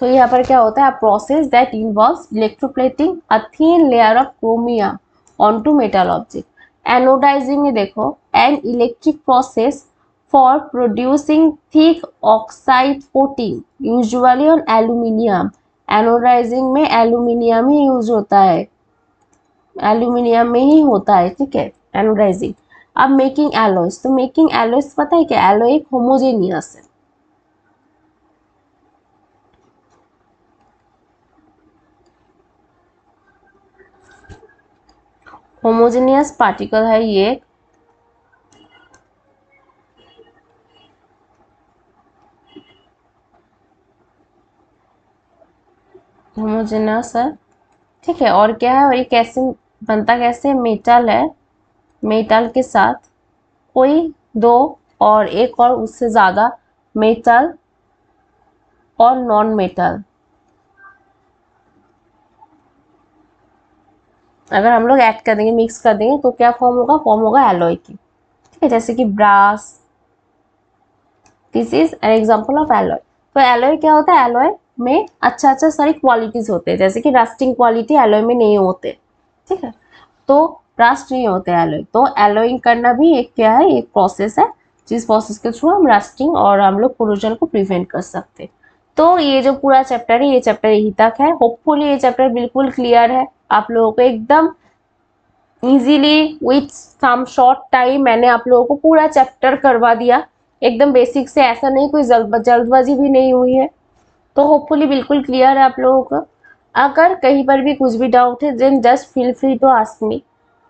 तो यहाँ पर क्या होता है, a process that involves electroplating a thin layer of chromium onto metal object. Anodizing में देखो an electric process for producing thick oxide coating usually on aluminium. Anodizing में एल्यूमिनियम ही यूज होता है, एल्यूमिनियम में ही होता है, ठीक है, एनोडाइजिंग। अब मेकिंग एलॉयज, तो मेकिंग एलॉयज पता है क्या, एलॉय एक होमोजेनियस है, होमोजेनियस पार्टिकल है ये, होमोजेनस है, ठीक है। और क्या है, और ये कैसे बनता, कैसे, मेटल है, मेटल के साथ कोई दो और एक और उससे ज्यादा मेटल और नॉन मेटल, अगर हम लोग ऐड कर देंगे, मिक्स कर देंगे तो क्या फॉर्म होगा, फॉर्म होगा एलॉय की, ठीक है। जैसे कि brass, this is an example of alloy. तो एलॉय क्या होता है, एलॉय में अच्छा सारी क्वालिटीज होते हैं, जैसे कि रस्टिंग क्वालिटी एलॉय में नहीं होते, ठीक है। तो रस्ट नहीं होते एलॉय, तो एलॉइंग करना भी एक क्या है, एक प्रोसेस है, जिस प्रोसेस के थ्रू हम रस्टिंग और हम लोग कोरोजन को प्रिवेंट कर सकते हैं। तो ये जो पूरा चैप्टर है, ये चैप्टर यहीं तक है। होपफुली ये चैप्टर बिल्कुल क्लियर है आप लोगों को, एकदम easily with some short time मैंने आप लोगों को पूरा चैप्टर करवा दिया, एकदम बेसिक से, ऐसा नहीं कोई जल्दबाजी भी नहीं हुई है। तो होपफुली बिल्कुल क्लियर है आप लोगों को। अगर कहीं पर भी कुछ भी डाउट है then just feel free to ask me.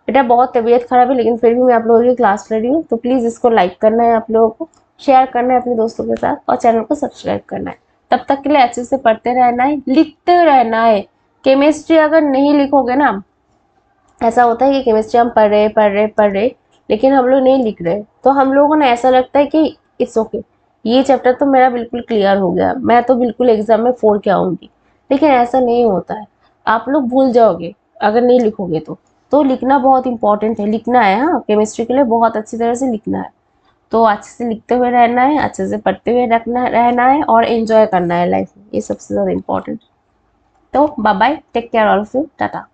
बेटा बहुत तबीयत खराब है लेकिन फिर भी मैं आप लोगों की क्लास ले रही हूँ, तो प्लीज़ इसको लाइक करना है आप लोगों को, शेयर करना है अपने दोस्तों के साथ और चैनल को सब्सक्राइब करना है। तब तक के लिए अच्छे से पढ़ते रहना है, लिखते रहना है। केमिस्ट्री अगर नहीं लिखोगे ना, ऐसा होता है कि केमिस्ट्री हम पढ़ रहे लेकिन हम लोग नहीं लिख रहे, तो हम लोगों को ना ऐसा लगता है कि इट्स ओके, ये चैप्टर तो मेरा बिल्कुल क्लियर हो गया, मैं तो बिल्कुल एग्जाम में 4 के आऊंगी। लेकिन ऐसा नहीं होता है, आप लोग भूल जाओगे अगर नहीं लिखोगे तो लिखना बहुत इंपॉर्टेंट है, लिखना है, हाँ, केमिस्ट्री के लिए बहुत अच्छी तरह से लिखना है। तो अच्छे से लिखते हुए रहना है, अच्छे से पढ़ते हुए रहना है और एंजॉय करना है लाइफ में, ये सबसे ज़्यादा इम्पोर्टेंट। तो bye bye, take care all of you, Tata.